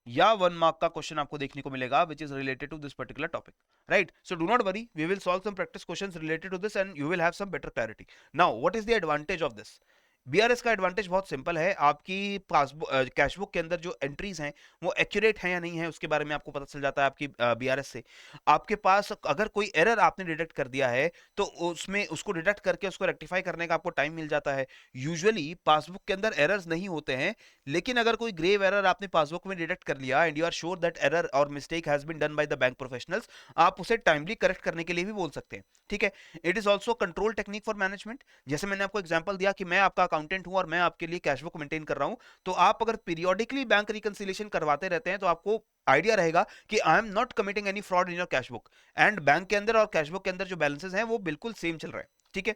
या 1 मार्क का क्वेश्चन आपको देखने को मिलेगा which is related to this particular topic, right? So do not worry, we will solve some practice questions related to this and you will have some better clarity. Now what is the advantage of this? BRS का एडवांटेज बहुत सिंपल है, आपकी पासबुक कैशबुक के अंदर जो एंट्रीज हैं वो एक्यूरेट हैं या नहीं है उसके बारे में आपको पता चल जाता है आपकी बीआरएस से। आपके पास अगर कोई एरर आपने डिटेक्ट कर दिया है तो उसमें उसको डिटेक्ट करके उसको रेक्टिफाई करने का आपको टाइम मिल जाता है। यूजुअली पासबुक के अंदर एरर्स नहीं होते हैं, लेकिन अगर कोई ग्रेव एरर आपने पासबुक में डिटेक्ट कर लिया and you are sure that error और mistake has been done by the bank professionals, आप उसे टाइमली करेक्ट करने के लिए भी बोल सकते हैं। ठीक है, it is also control technique for management. जैसे मैंने आपको एग्जांपल दिया कि मैं आपका अकाउंटेंट हूं और मैं आपके लिए कैशबुक मेंटेन कर रहा हूं, तो आप अगर पीरियोडिकली बैंक रिकंसिलिएशन करवाते रहते हैं तो आपको आइडिया रहेगा कि आई am not committing any fraud in your cashbook, and bank के अंदर और कैशबुक के अंदर जो बैलेंसेस हैं वो बिल्कुल सेम चल रहे हैं। ठीक है,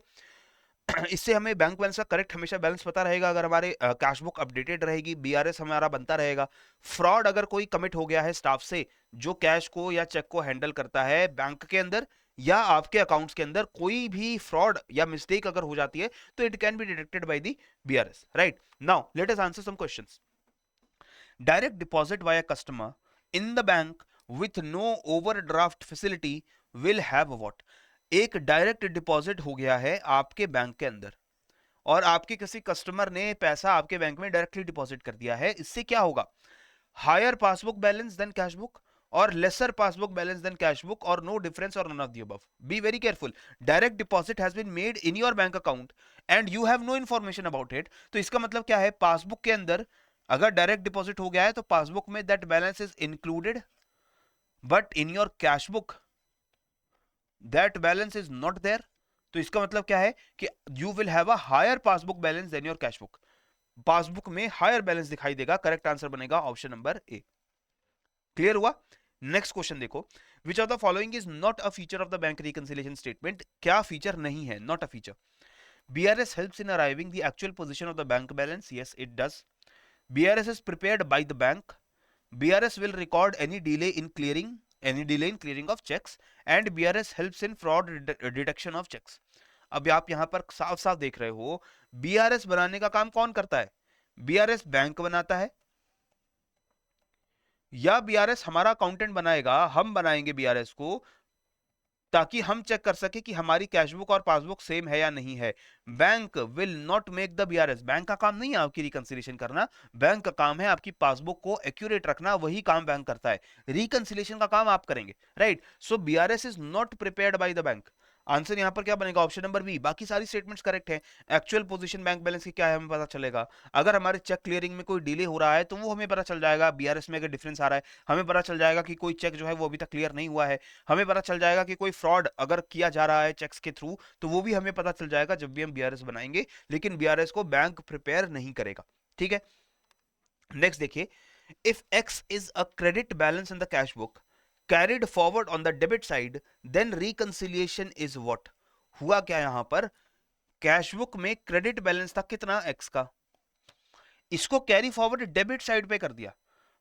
इससे हमें बैंक बैलेंस का करेक्ट हमेशा बैलेंस पता रहेगा, अगर हमारे कैशबुक अपडेटेड रहेगी, बीआरएस हमारा बनता रहेगा। फ्रॉड अगर कोई कमिट हो गया है स्टाफ से जो कैश को या चेक को हैंडल करता है बैंक के अंदर या आपके अकाउंट्स के अंदर, कोई भी फ्रॉड या मिस्टेक अगर हो जाती है तो it can be detected by the BRS, right? Now let us answer some questions. Direct deposit via customer in the bank with no overdraft facility will have what? एक डायरेक्ट डिपॉजिट हो गया है आपके बैंक के अंदर और आपके किसी कस्टमर ने पैसा आपके बैंक में डायरेक्टली डिपॉजिट कर दिया है, इससे क्या होगा? Higher passbook balance than cashbook, or lesser passbook balance than cash book or no difference or none of the above. Be very careful. Direct deposit has been made in your bank account and you have no information about it. तो इसका मतलब क्या है, पासबुक के अंदर अगर डायरेक्ट डिपॉजिट हो गया है तो पासबुक में that balance is included, but in your cash book that balance is not there. तो इसका मतलब क्या है कि you will have a higher passbook balance than your cash book. Passbook में हायर बैलेंस दिखाई देगा. करेक्ट आंसर बनेगा ऑप्शन नंबर ए. क्लियर हुआ? नेक्स्ट क्वेश्चन देखो. Which of the following is not a feature of the bank reconciliation statement. क्या फीचर नहीं है, not a feature. BRS helps in arriving the actual position of the bank balance. Yes, it does. BRS is prepared by the bank. BRS will record any delay in clearing of checks, and BRS helps in fraud detection of checks. अब आप यहां पर साफ साफ देख रहे हो, BRS बनाने का काम कौन करता है? BRS बैंक बनाता है या BRS हमारा अकाउंटेंट बनाएगा? हम बनाएंगे BRS को ताकि हम चेक कर सके कि हमारी कैशबुक और पासबुक सेम है या नहीं है. Bank will not make the BRS. Bank का काम नहीं है आपकी रिकंसिलिएशन करना. बैंक का काम है आपकी पासबुक को एक्यूरेट रखना. वही काम बैंक करता है. रिकंसिलिएशन का काम आप करेंगे, right? So BRS is not prepared by the bank. Answer यहां पर क्या बनेगा? Option number B. बाकी सारी स्टेटमेंट्स करेक्ट है. एक्चुअल पोजीशन बैंक बैलेंस की क्या है हमें पता चलेगा. अगर हमारे चेक क्लियरिंग में कोई डिले हो रहा है तो वो हमें पता चल जाएगा. बीआरएस में अगर डिफरेंस आ रहा है हमें पता चल जाएगा कि कोई चेक जो है वो अभी तक क्लियर नहीं हुआ है. हमें पता चल जाएगा कि कोई फ्रॉड अगर किया जा रहा है चेक्स के थ्रू तो वो भी हमें पता चल जाएगा जब भी हम बीआरएस बनाएंगे. लेकिन बीआरएस को बैंक प्रिपेयर नहीं करेगा. ठीक है, नेक्स्ट देखिए. If x is a credit balance in the cash book carried forward on the debit side, then reconciliation is what. हुआ क्या यहां पर? कैश बुक में क्रेडिट बैलेंस था कितना? एक्स का. इसको कैरी फॉरवर्ड डेबिट साइड पे कर दिया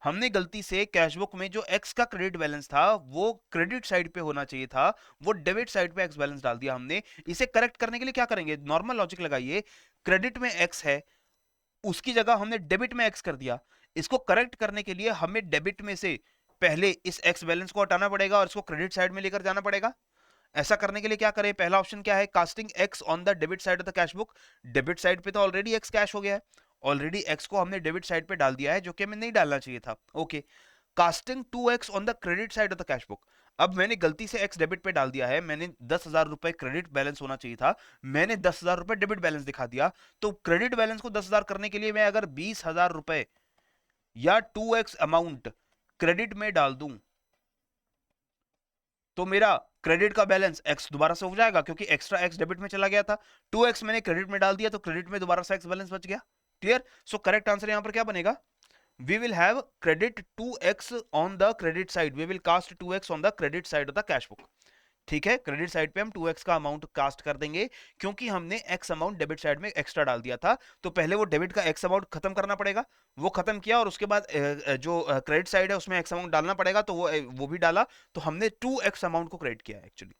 हमने गलती से. कैश बुक में जो एक्स का क्रेडिट बैलेंस था वो क्रेडिट साइड पे होना चाहिए था, वो डेबिट साइड पे एक्स बैलेंस डाल दिया हमने. इसे करेक्ट करने के लिए क्या करेंगे? नॉर्मल लॉजिक लगाइए. क्रेडिट में एक्स है, उसकी जगह हमने डेबिट में एक्स कर दिया. इसको करेक्ट करने के लिए हमें डेबिट में से पहले इस एक्स बैलेंस को हटाना पड़ेगा और इसको क्रेडिट साइड में लेकर जाना पड़ेगा. ऐसा करने के लिए क्या करें? पहला ऑप्शन क्या है? Casting x on the debit side of the cash book. Debit side पे तो ऑलरेडी एक्स कैश हो गया है. ऑलरेडी एक्स को हमने डेबिट साइड पे डाल दिया है जो कि हमें नहीं डालना चाहिए था. Okay, casting 2x on the credit side of the cash book. अब मैंने गलती से x डेबिट पे डाल दिया है. मैंने 10,000 रुपए क्रेडिट बैलेंस होना चाहिए था, मैंने 10,000 रुपए डेबिट बैलेंस दिखा दिया. तो क्रेडिट बैलेंस को 10,000 करने के लिए मैं अगर 20,000 रुपए या 2x अमाउंट क्रेडिट में डाल दूं तो मेरा क्रेडिट का बैलेंस x दोबारा से हो जाएगा क्योंकि एक्स्ट्रा x डेबिट में चला गया था. 2x मैंने क्रेडिट में डाल दिया तो क्रेडिट में दोबारा से x बैलेंस बच गया. क्लियर? सो करेक्ट आंसर यहां पर क्या बनेगा? We will have credit 2x on the credit side. We will cast 2x on the credit side of the cash book. ठीक है, क्रेडिट साइड पे हम 2x का अमाउंट कास्ट कर देंगे क्योंकि हमने x अमाउंट डेबिट साइड में एक्स्ट्रा डाल दिया था. तो पहले वो डेबिट का x अमाउंट खत्म करना पड़ेगा. वो खत्म किया और उसके बाद जो क्रेडिट साइड है उसमें x अमाउंट डालना पड़ेगा. तो वो भी डाला तो हमने 2x अमाउंट को क्रेडिट किया एक्चुअली.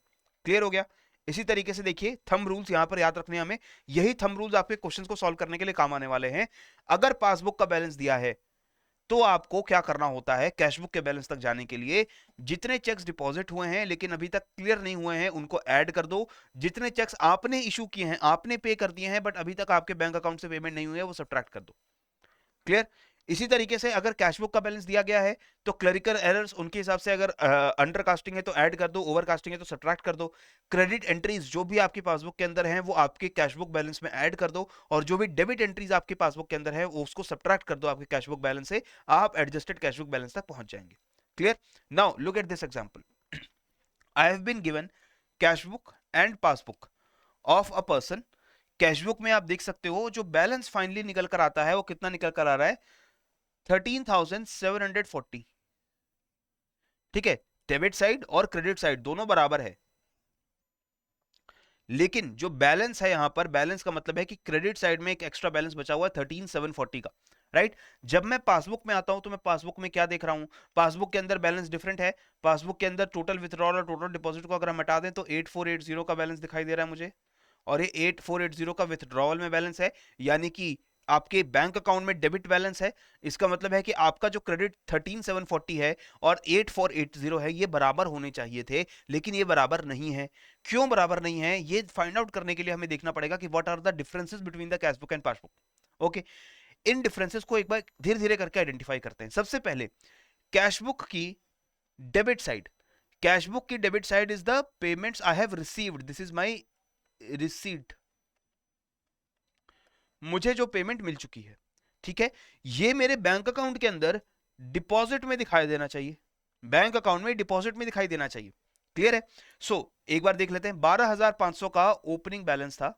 क्लियर हो गया? इसी तरीके से देखिए थंब रूल्स यहां पर याद रखने हमें. यही थंब रूल्स आपके क्वेश्चंस को सॉल्व करने के लिए काम आने वाले हैं. अगर पासबुक का बैलेंस दिया है तो आपको क्या करना होता है? कैशबुक के बैलेंस तक जाने के लिए जितने चेक्स डिपॉजिट हुए हैं लेकिन अभी तक क्लियर नहीं हुए हैं उनको ऐड कर दो. जितने चेक्स आपने इशू किए हैं, आपने पे कर दिए हैं बट अभी तक आपके बैंक अकाउंट से पेमेंट नहीं हुई है, वो सब्ट्रैक्ट कर दो. क्लियर? इसी तरीके से अगर कैशबुक का बैलेंस दिया गया है तो क्लरिकल एरर्स उनके हिसाब से अगर अंडर कास्टिंग है तो ऐड कर दो, ओवर कास्टिंग है तो सब्ट्रैक्ट कर दो. क्रेडिट एंट्रीज जो भी आपकी पासबुक के अंदर हैं वो आपके कैशबुक बैलेंस में ऐड कर दो और जो भी डेबिट एंट्रीज आपके पासबुक के अंदर है वो उसको सब्ट्रैक्ट कर दो आपके कैशबुक बैलेंस से. आप एडजस्टेड कैशबुक बैलेंस तक पहुंच जाएंगे. Clear? Now look at this example. I have been given cashbook and passbook of a person. Cashbook में आप देख सकते हो जो बैलेंस फाइनली निकल कर आता है वो कितना निकल कर आ रहा है? 13,740. ठीक है, डेबिट साइड और क्रेडिट साइड दोनों बराबर है. लेकिन जो बैलेंस है यहां पर, बैलेंस का मतलब है कि क्रेडिट साइड में एक एक्स्ट्रा बैलेंस बचा हुआ है 13,740 का. राइट? जब मैं पासबुक में आता हूं तो मैं पासबुक में क्या देख रहा हूं? पासबुक के अंदर बैलेंस डिफरेंट है. पासबुक के अंदर टोटल विथड्रॉल और टोटल डिपॉजिट को अगर हम हटा दें तो 8480 का बैलेंस दिखाई दे रहा है मुझे और ये 8480 का विथड्रॉवल में बैलेंस है. यानी कि आपके बैंक अकाउंट में डेबिट बैलेंस है. इसका मतलब है कि आपका जो क्रेडिट 13,740 है और 8480 है ये बराबर होने चाहिए थे, लेकिन ये बराबर नहीं है. क्यों बराबर नहीं है ये फाइंड आउट करने के लिए हमें देखना पड़ेगा कि what are the differences between the cashbook and passbook. Okay, इन डिफरेंसेस को एक बार धीरे धीरे करके आइडेंटिफाई करते हैं. सबसे पहले कैशबुक की डेबिट साइड, कैश बुक की debit side is the payments I have received, this is my receipt, मुझे जो पेमेंट मिल चुकी है, ठीक है, ये मेरे बैंक अकाउंट के अंदर डिपॉजिट में दिखाई देना चाहिए, बैंक अकाउंट में डिपॉजिट में दिखाई देना चाहिए। क्लियर है? सो एक बार देख लेते हैं, 12,500 का ओपनिंग बैलेंस था,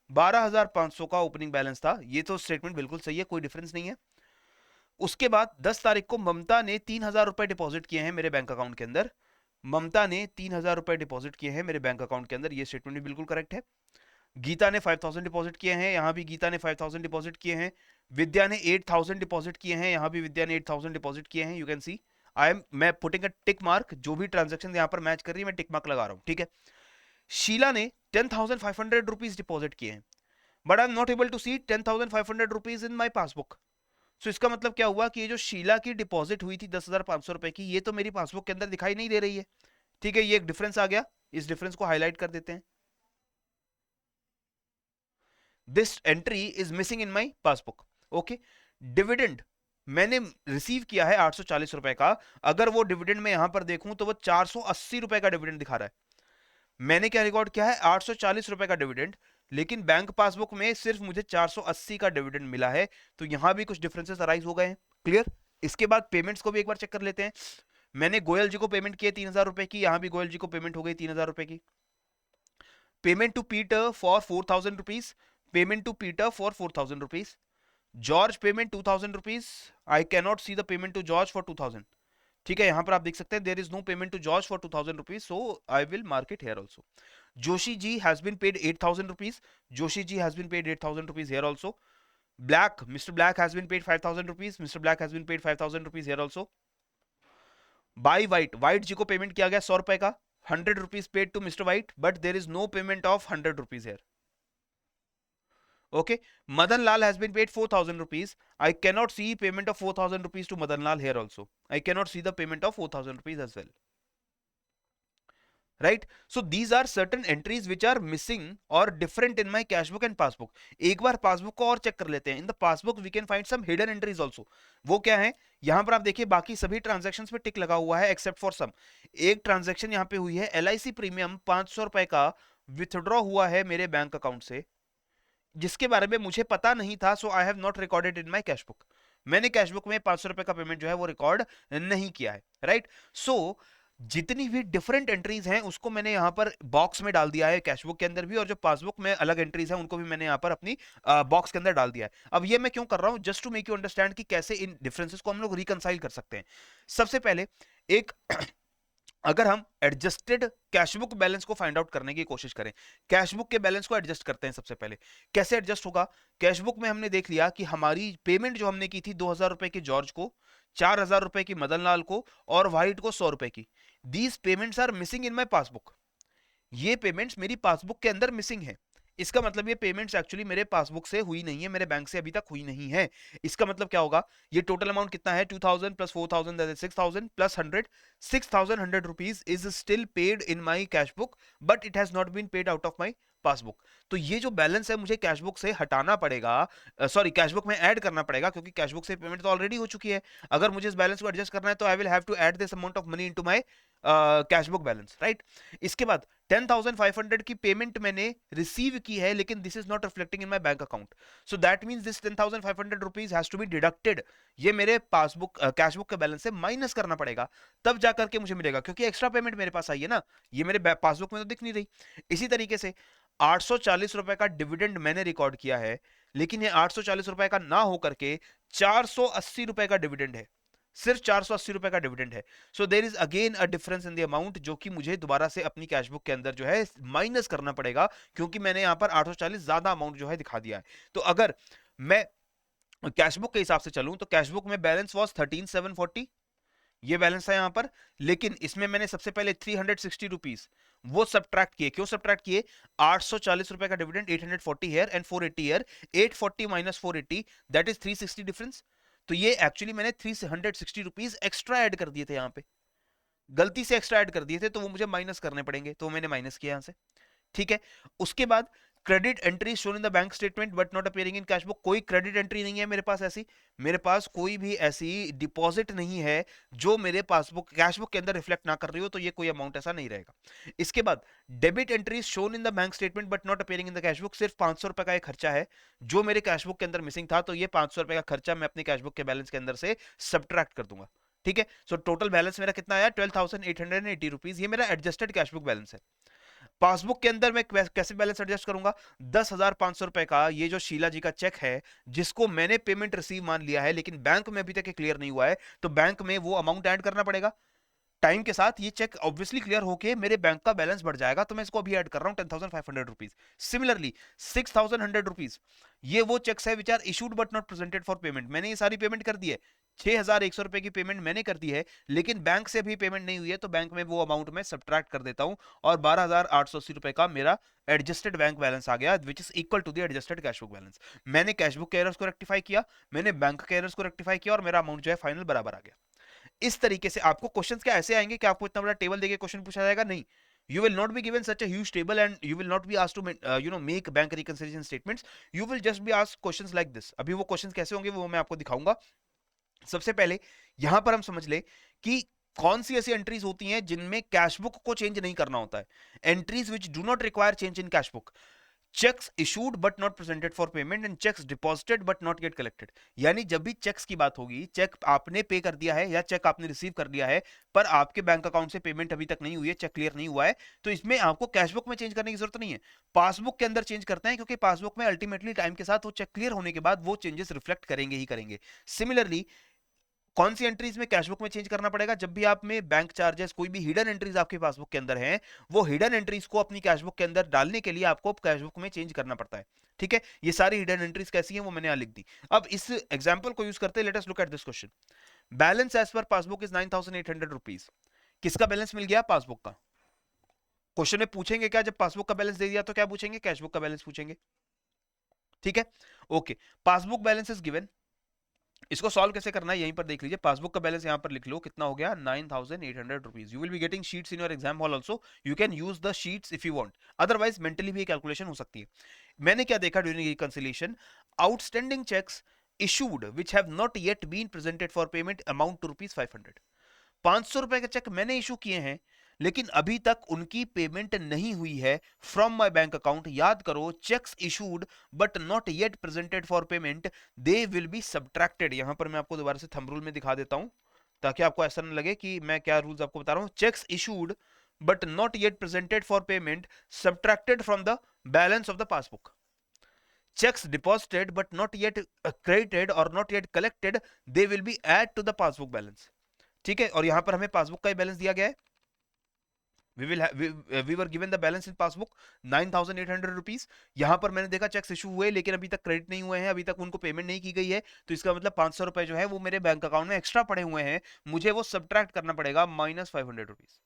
12,500 का ओपनिंग बैलेंस था, ये तो स्टेटमेंट बिल्कुल सही है, कोई डिफरेंस नहीं है। उसके बाद 10 तारीख को ममता ने 3,000 रुपए डिपॉजिट किए हैं मेरे बैंक अकाउंट के अंदर, ममता ने 3,000 रुपए डिपॉजिट किए हैं मेरे बैंक अकाउंट के अंदर, ये स्टेटमेंट भी बिल्कुल करेक्ट है। गीता ने 5,000 डिपॉजिट किए हैं, यहां भी गीता ने 5,000 डिपॉजिट किए हैं। विद्या ने 8,000 डिपॉजिट किए हैं, यहां भी विद्या ने 8,000 डिपॉजिट किए हैं। यू कैन सी मैं पुटिंग अ टिक मार्क, जो भी ट्रांजेक्शन यहां पर मैच कर रही है मैं टिक मार्क लगा रहा हूं, ठीक है। शीला ने 10,500 रुपीज डिपॉजिट किए हैं, but I am not able to see 10,500 rupees in my passbook. So इसका मतलब क्या हुआ कि ये जो शीला की डिपॉजिट हुई थी 10,500 रुपए की, ये तो मेरी पासबुक के अंदर दिखाई नहीं दे रही है, ठीक है, ये एक डिफरेंस आ गया, इस डिफरेंस को हाईलाइट कर देते हैं। This entry is missing in my passbook. Okay, dividend मैंने रिसीव किया है 840 रुपए का, अगर वो डिविडेंड में यहां पर देखूं तो वो 480 रुपए का डिविडेंड दिखा रहा है। मैंने क्या रिकॉर्ड किया है? 840 रुपए का डिविडेंड, लेकिन बैंक पासबुक में सिर्फ मुझे 480 का डिविडेंड मिला है, तो यहां भी कुछ डिफरेंसेस अराइज हो गए हैं। क्लियर? इसके बाद पेमेंट्स को भी एक बार चेक कर लेते हैं। मैंने गोयल जी को पेमेंट की 3,000 रुपए की, यहां भी गोयल जी को पेमेंट हो गई 3,000 रुपए की। Payment to Peter for 4,000 rupees, payment to Peter for 4,000 rupees. George payment 2,000 rupees, I cannot see the payment to George for 2,000, ठीक है, यहां पर आप देख सकते हैं there is no payment to George for 2,000 rupees, so I will mark it here also. Joshi ji has been paid 8,000 rupees, Joshi ji has been paid 8,000 rupees here also. Black, mister Black has been paid 5,000 rupees, mister Black has been paid 5,000 rupees here also. By White, White ji को पेमेंट किया गया 100 रुपए का, 100 rupees paid to mister White, but there is no payment of 100 rupees here. Okay, Madan Lal has been paid 4,000 rupees. I cannot see payment of 4,000 rupees to Madan Lal here also. I cannot see the payment of 4,000 rupees as well. Right? So these are certain entries which are missing or different in my cash book and passbook. एक बार पासबुक को और चेक कर लेते हैं. In the passbook we can find some hidden entries also. वो क्या है? यहां पर आप देखिए बाकी सभी ट्रांजैक्शंस पे टिक लगा हुआ है एक्सेप्ट फॉर सम. एक ट्रांजैक्शन यहां पे हुई है, LIC प्रीमियम 500 रुपए का विथड्रॉ हुआ है मेरे बैंक अकाउंट से, जिसके बारे में मुझे पता नहीं था, so I have not recorded in my cash book. मैंने कैश बुक में 500 रुपए का पेमेंट जो है वो रिकॉर्ड नहीं किया है, राइट। सो जितनी भी डिफरेंट एंट्रीज हैं उसको मैंने यहां पर बॉक्स में डाल दिया है कैश बुक के अंदर भी, और जो पासबुक में अलग एंट्रीज हैं उनको भी मैंने यहां पर अपनी बॉक्स के अंदर डाल दिया है। अब ये मैं क्यों कर रहा हूं? Just to make you understand कि कैसे इन डिफरेंसेस को हम लोग रिकंसाइल कर सकते हैं। सबसे पहले एक अगर हम एडजस्टेड कैशबुक बैलेंस को फाइंड आउट करने की कोशिश करें, कैशबुक के बैलेंस को एडजस्ट करते हैं। सबसे पहले कैसे एडजस्ट होगा? कैशबुक में हमने देख लिया कि हमारी पेमेंट जो हमने की थी 2,000 रुपए की जॉर्ज को, 4,000 रुपए की मदन लाल को, और वाइट को 100 रुपए की। These payments are missing in my passbook. ये पेमेंट्स मेरी पासबुक के अंदर मिसिंग है। इसका मतलब ये पेमेंट्स एक्चुअली मेरे पासबुक से हुई नहीं है, मेरे बैंक से अभी तक हुई नहीं है। इसका मतलब क्या होगा? ये टोटल अमाउंट कितना है? 2,000 plus 4,000 that is 6,000 plus 100, 6,100 rupees is still paid in my cash book, but it has not been paid out of my passbook. तो ये जो बैलेंस है मुझे कैशबुक से हटाना पड़ेगा, सॉरी कैशबुक में ऐड करना पड़ेगा, क्योंकि कैशबुक से पेमेंट तो ऑलरेडी हो चुकी है। अगर मुझे इस बैलेंस को एडजस्ट करना है तो I will have to add this amount of money into my cashbook balance, right. इसके बाद 10,500 की पेमेंट मैंने रिसीव की है, लेकिन this is not reflecting in my bank account, so that means this 10,500 rupees has to be deducted. ये मेरे पासबुक कैशबुक के बैलेंस से माइनस करना पड़ेगा, तब जाकर के मुझे मिलेगा, क्योंकि एक्स्ट्रा पेमेंट मेरे पास आई है ना, ये मेरे पासबुक में तो दिख नहीं रही। इसी तरीके से 840 रुपए का डिविडेंड मैंने रिकॉर्ड किया है, लेकिन ये 840 रुपए का ना होकर के 480 रुपए का डिविडेंड है, सिर्फ 480 रुपए का डिविडेंड है। So there is again a difference in the amount, जो कि मुझे दोबारा से अपनी कैशबुक के अंदर जो है माइनस करना पड़ेगा, क्योंकि मैंने यहां पर 840 ज्यादा अमाउंट जो है दिखा दिया है। तो अगर मैं कैशबुक के हिसाब से चलूं तो कैशबुक में बैलेंस वॉज 13,740, ये बैलेंस है यहां पर, लेकिन इसमें मैंने सबसे पहले 360 रुपीज वो सब्ट्रैक्ट किए। क्यों सब्ट्रैक्ट किए? 840 रुपए का dividend, 840 here and 480 here, 840 minus 480 that is 360 difference. तो ये एक्चुअली मैंने 360 रुपीज एक्स्ट्रा ऐड कर दिए थे, यहां पे गलती से एक्स्ट्रा ऐड कर दिए थे, तो वो मुझे माइनस करने पड़ेंगे, तो मैंने माइनस किया यहां से, ठीक है। उसके बाद credit entry shown in the bank statement but not appearing in cash book, कोई क्रेडिट एंट्री नहीं है मेरे पास ऐसी, मेरे पास कोई भी ऐसी डिपॉजिट नहीं है जो मेरे पासबुक कैश बुक के अंदर रिफ्लेक्ट ना कर रही हो, तो ये कोई अमाउंट ऐसा नहीं रहेगा। इसके बाद debit entry shown in the bank statement but not appearing in the cash book, सिर्फ 500 रुपए का एक खर्चा है जो मेरे कैश बुक के अंदर मिसिंग था, तो ये 500 रुपए का खर्चा मैं अपने कैश बुक के बैलेंस के अंदर से सब्ट्रैक्ट कर दूंगा। ठीक है, सो टोटल बैलेंस मेरा कितना आया, 12,880 रुपीज, ये मेरा एडजस्टेड कैश बुक बैलेंस है। पासबुक के अंदर मैं कैसे बैलेंस एडजस्ट करूंगा, 10,500 रुपए का ये जो शीला जी का चेक है जिसको मैंने पेमेंट रिसीव मान लिया है लेकिन बैंक में अभी तक क्लियर नहीं हुआ है, तो बैंक में वो अमाउंट ऐड करना पड़ेगा। टाइम के साथ ये चेक ऑब्वियसली क्लियर होके मेरे बैंक का बैलेंस बढ़ जाएगा, तो मैं इसको अभी ऐड कर रहा हूं 10,500 रुपीज। सिमिलरली 6,100 रुपीज, ये वो चेक्स है which are issued but not presented for payment, मैंने ये सारी पेमेंट कर दी है, 6,100 रुपए की पेमेंट मैंने कर दी है, लेकिन बैंक से भी पेमेंट नहीं हुई है, तो बैंक में वो अमाउंट में सब्ट्रैक्ट कर देता हूं और 12,880 रुपए का मेरा एडजस्टेड बैंक बैलेंस आ गया, which is equal to the adjusted cash book balance. मैंने कैश बुक के एरर्स को रेक्टिफाई किया, मैंने बैंक के एरर्स को रेक्टिफाई किया और मेरा अमाउंट जो है फाइनल बराबर आ गया। इस तरीके से आपको क्वेश्चंस क्या ऐसे आएंगे कि आपको इतना बड़ा टेबल देके क्वेश्चन पूछा जाएगा, नहीं, you will not be given such a huge table and you will not be asked to make bank reconciliation statements, you will just be asked questions like this। अभी वो क्वेश्चंस कैसे होंगे वो मैं आपको दिखाऊंगा। सबसे पहले यहां पर हम समझ ले कि कौन सी ऐसी एंट्रीज होती हैं जिनमें कैश बुक को चेंज नहीं करना होता है, entries which do not require change in cash book, cheques issued but not presented for payment and cheques deposited but not get collected. यानी जब भी चेक्स की बात होगी, चेक आपने पे कर दिया है या चेक आपने रिसीव कर लिया है पर आपके बैंक अकाउंट से पेमेंट अभी तक नहीं हुई है, चेक क्लियर नहीं हुआ है, तो इसमें आपको कैशबुक में चेंज करने की जरूरत नहीं है, पासबुक के अंदर चेंज करते हैं, क्योंकि पासबुक में अल्टीमेटली टाइम के साथ वो चेक क्लियर होने के बाद वो चेंजेस रिफ्लेक्ट करेंगे ही करेंगे। सिमिलरली कौन सी एंट्रीज में कैशबुक में चेंज करना पड़ेगा, जब भी आप में बैंक चार्जेस कोई भी हिडन एंट्रीज आपके पासबुक के अंदर हैं, वो हिडन एंट्रीज को अपनी कैशबुक के अंदर डालने के लिए आपको कैशबुक में चेंज करना पड़ता है। ठीक है, ये सारी हिडन एंट्रीज कैसी हैं वो मैंने यहां लिख दी। अब इस एग्जांपल को यूज करते हैं, let us look at this question. Balance as per passbook is 9,800 rupees, किसका बैलेंस मिल गया, पासबुक का। क्वेश्चन में पूछेंगे क्या, जब पासबुक का बैलेंस दे दिया तो क्या पूछेंगे, कैशबुक का बैलेंस पूछेंगे। ठीक है, okay, passbook balance is given, इसको सॉल्व कैसे करना है यहीं पर देख लीजिए, पासबुक का बैलेंस यहां पर लिख लो, कितना हो गया, 9,800 rupees. You will be getting sheets in your exam hall also, you can use the sheets if you want, otherwise mentally भी कैलकुलेशन हो सकती है। मैंने क्या देखा during reconciliation, outstanding cheques issued which have not yet been presented for payment amount to rupees 500। 500 रुपए के चेक मैंने इशू किए हैं लेकिन अभी तक उनकी पेमेंट नहीं हुई है फ्रॉम माय बैंक अकाउंट। याद करो, cheques issued but not yet presented for payment, they will be subtracted. यहां पर मैं आपको दोबारा से थंब रूल में दिखा देता हूं ताकि आपको ऐसा ना लगे कि मैं क्या रूल्स आपको बता रहा हूं। Cheques issued but not yet presented for payment subtracted from the balance of the passbook. Cheques deposited but not yet credited और not yet collected, they will be add to the passbook balance. ठीक है, और यहां पर हमें पासबुक का ही बैलेंस दिया गया है, we were given the balance in passbook 9,800 rupees. यहां पर मैंने देखा चेक्स इशू हुए लेकिन अभी तक क्रेडिट नहीं हुए हैं, अभी तक उनको पेमेंट नहीं की गई है, तो इसका मतलब 500 रुपए जो है वो मेरे बैंक अकाउंट में एक्स्ट्रा पड़े हुए हैं, मुझे वो सब्ट्रैक्ट करना पड़ेगा, -500 rupees.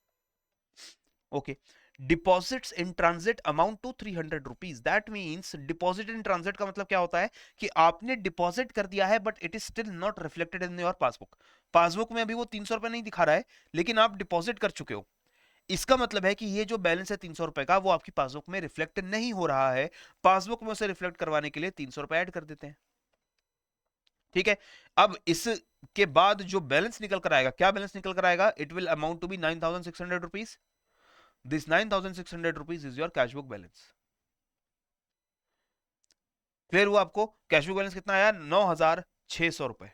Okay, deposits in transit amount to 300 rupees, that means deposit in transit का मतलब क्या होता है कि आपने डिपॉजिट कर दिया है but it is still not reflected in your passbook. Passbook में अभी वो 300 रुपए नहीं दिखा रहा है लेकिन आप डिपॉजिट कर चुके हो, इसका मतलब है कि ये जो बैलेंस है 300 रुपए का वो आपकी पासबुक में रिफ्लेक्ट नहीं हो रहा है, पासबुक में उसे रिफ्लेक्ट करवाने के लिए 300 रुपए ऐड कर देते हैं। ठीक है, अब इसके बाद जो बैलेंस निकल कर आएगा, क्या बैलेंस निकल कर आएगा, it will amount to be 9,600 rupees. This 9,600 rupees is your cashbook balance. Clear हुआ आपको, कैशबुक बैलेंस कितना आया, 9,600 रुपए।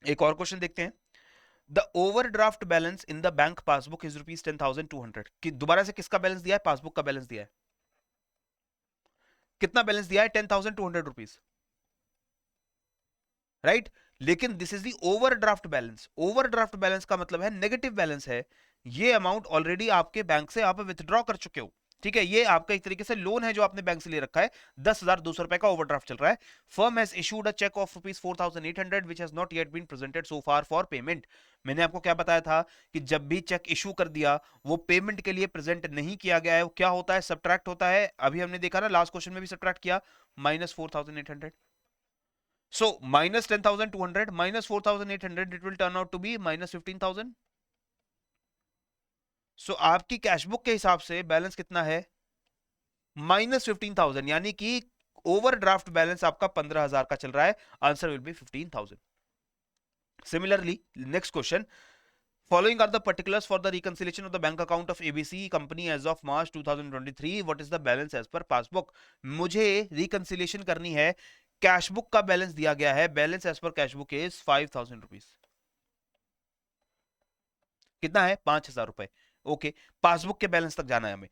एक और क्वेश्चन देखते हैं, the overdraft balance in the bank passbook is rupees 10,200। कि दोबारा से किसका बैलेंस दिया है, पासबुक का बैलेंस दिया है, कितना बैलेंस दिया है, 10,200 रुपीज, राइट। लेकिन this is the overdraft balance, overdraft balance का मतलब है नेगेटिव बैलेंस है, ये अमाउंट ऑलरेडी आपके बैंक से आप विथड्रॉ कर चुके हो। ठीक है, ये आपका एक तरीके से लोन है जो आपने बैंक से ले रखा है, 10,200 रुपए का ओवरड्राफ्ट चल रहा है। Firm has issued a cheque of rupees 4,800 which has not yet been presented so far for payment. मैंने आपको क्या बताया था कि जब भी चेक इशू कर दिया वो पेमेंट के लिए प्रेजेंट नहीं किया गया है, वो क्या होता है, सब्ट्रैक्ट होता है। अभी हमने देखा ना लास्ट क्वेश्चन में भी सब्ट्रैक्ट किया, -4,800। So -10,200 -4,800, it will turn out to be -15,000। सो आपकी कैशबुक के हिसाब से बैलेंस कितना है, -15,000, यानी कि ओवरड्राफ्ट बैलेंस आपका 15,000 का चल रहा है, answer will be 15,000. Similarly, next question. Following are the particulars for the reconciliation of the bank account of ABC company as of March 2023. What is the balance as per passbook? मुझे reconciliation करनी है, कैश बुक का बैलेंस दिया गया है, balance as per cash book is 5,000 rupees. कितना है? 5,000 रुपए. ओके, पासबुक के बैलेंस तक जाना है हमें.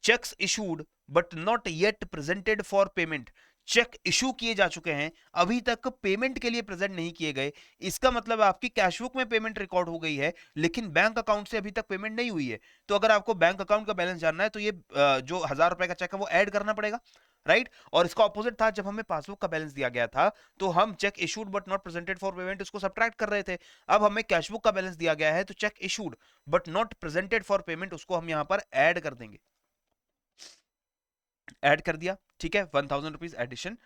Cheques issued but not yet presented for payment. Check issue किए जा चुके हैं, अभी तक पेमेंट के लिए प्रेजेंट नहीं किए गए. इसका मतलब आपकी कैशबुक में पेमेंट रिकॉर्ड हो गई है, लेकिन बैंक अकाउंट से अभी तक पेमेंट नहीं हुई है. तो अगर आपको बैंक अकाउंट का बैलेंस जानना है तो ये जो 1,000 रुपए का चेक है वो ऐड करना पड़ेगा, राइट. और इसका ऑपोजिट था, जब हमें पासबुक का बैलेंस दिया गया था तो हम check issued but not presented for payment उसको सब्ट्रैक्ट कर रहे थे. अब हमें कैशबुक का बैलेंस दिया गया है तो check issued but not presented for payment उसको हम यहां पर ऐड कर देंगे. ऐड कर दिया, ठीक है. 1,000 rupees addition.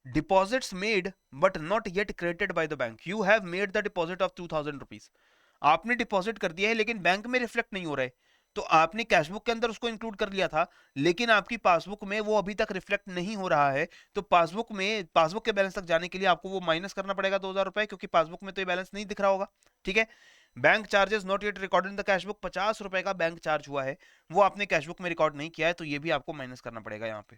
Deposits made but not yet credited by the bank. You have made the deposit of 2,000 rupees. आपने डिपॉजिट कर दिया है लेकिन बैंक में रिफ्लेक्ट नहीं हो रहा है. तो आपने कैशबुक के अंदर उसको इंक्लूड कर लिया था, लेकिन आपकी पासबुक में वो अभी तक रिफ्लेक्ट नहीं हो रहा है. तो पासबुक के बैलेंस तक जाने के लिए आपको वो माइनस करना पड़ेगा 2,000 रुपए, क्योंकि पासबुक में तो ये बैलेंस नहीं दिख रहा होगा, ठीक है. Bank charges not yet recorded in the cashbook. 50 रुपए का बैंक चार्ज हुआ है, वो आपने कैशबुक में रिकॉर्ड नहीं किया है, तो ये भी आपको माइनस करना पड़ेगा यहाँ पे.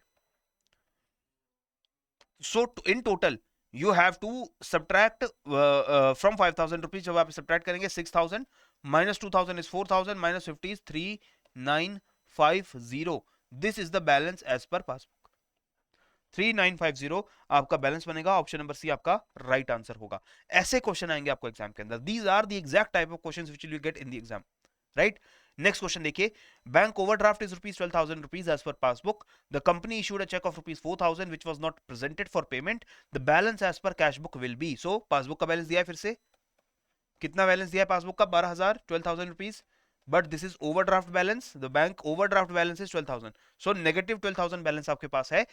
So in total you have to subtract from 5,000 rupees. जब आप subtract करेंगे 6,000 minus 2,000 is 4,000 minus 50 is 3,950. This is the balance as per passbook. 3,950 आपका बैलेंस बनेगा. ऑप्शन नंबर सी आपका राइट आंसर होगा. ऐसे क्वेश्चन आएंगे आपको एग्जाम के अंदर. These are the exact type of questions which you get in the exam, right. Next question देखिए. Bank overdraft is rupees 12,000 rupees as per passbook. The company issued a cheque of rupees 4,000 which was not presented for payment. The balance as per cash book will be. So passbook का बैलेंस दिया है, फिर से कितना बैलेंस दिया है पासबुक का? 12,000, 12,000 rupees. But this is overdraft balance. The bank overdraft balance is 12,000. So negative 12,000 balance आपके पास है.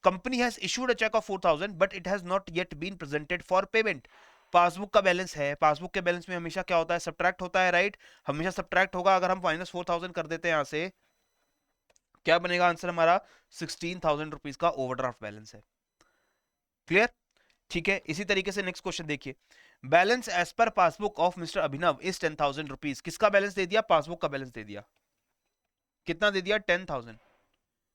Company has issued a cheque of 4,000 but it has not yet been presented for payment. Passbook का बैलेंस है. पासबुक के बैलेंस में हमेशा क्या होता है? सब्ट्रैक्ट होता है, राइट. हमेशा सब्ट्रैक्ट होगा. अगर हम माइनस 4,000 कर देते हैं यहां से, क्या बनेगा आंसर हमारा? 16,000 रुपीज का ओवरड्राफ्ट बैलेंस है. क्लियर? ठीक है. इसी तरीके से नेक्स्ट क्वेश्चन देखिए. Balance as per passbook of mister Abhinav is 10,000 rupees. किसका बैलेंस दे दिया? पासबुक का बैलेंस दे दिया. कितना दे दिया? 10,000.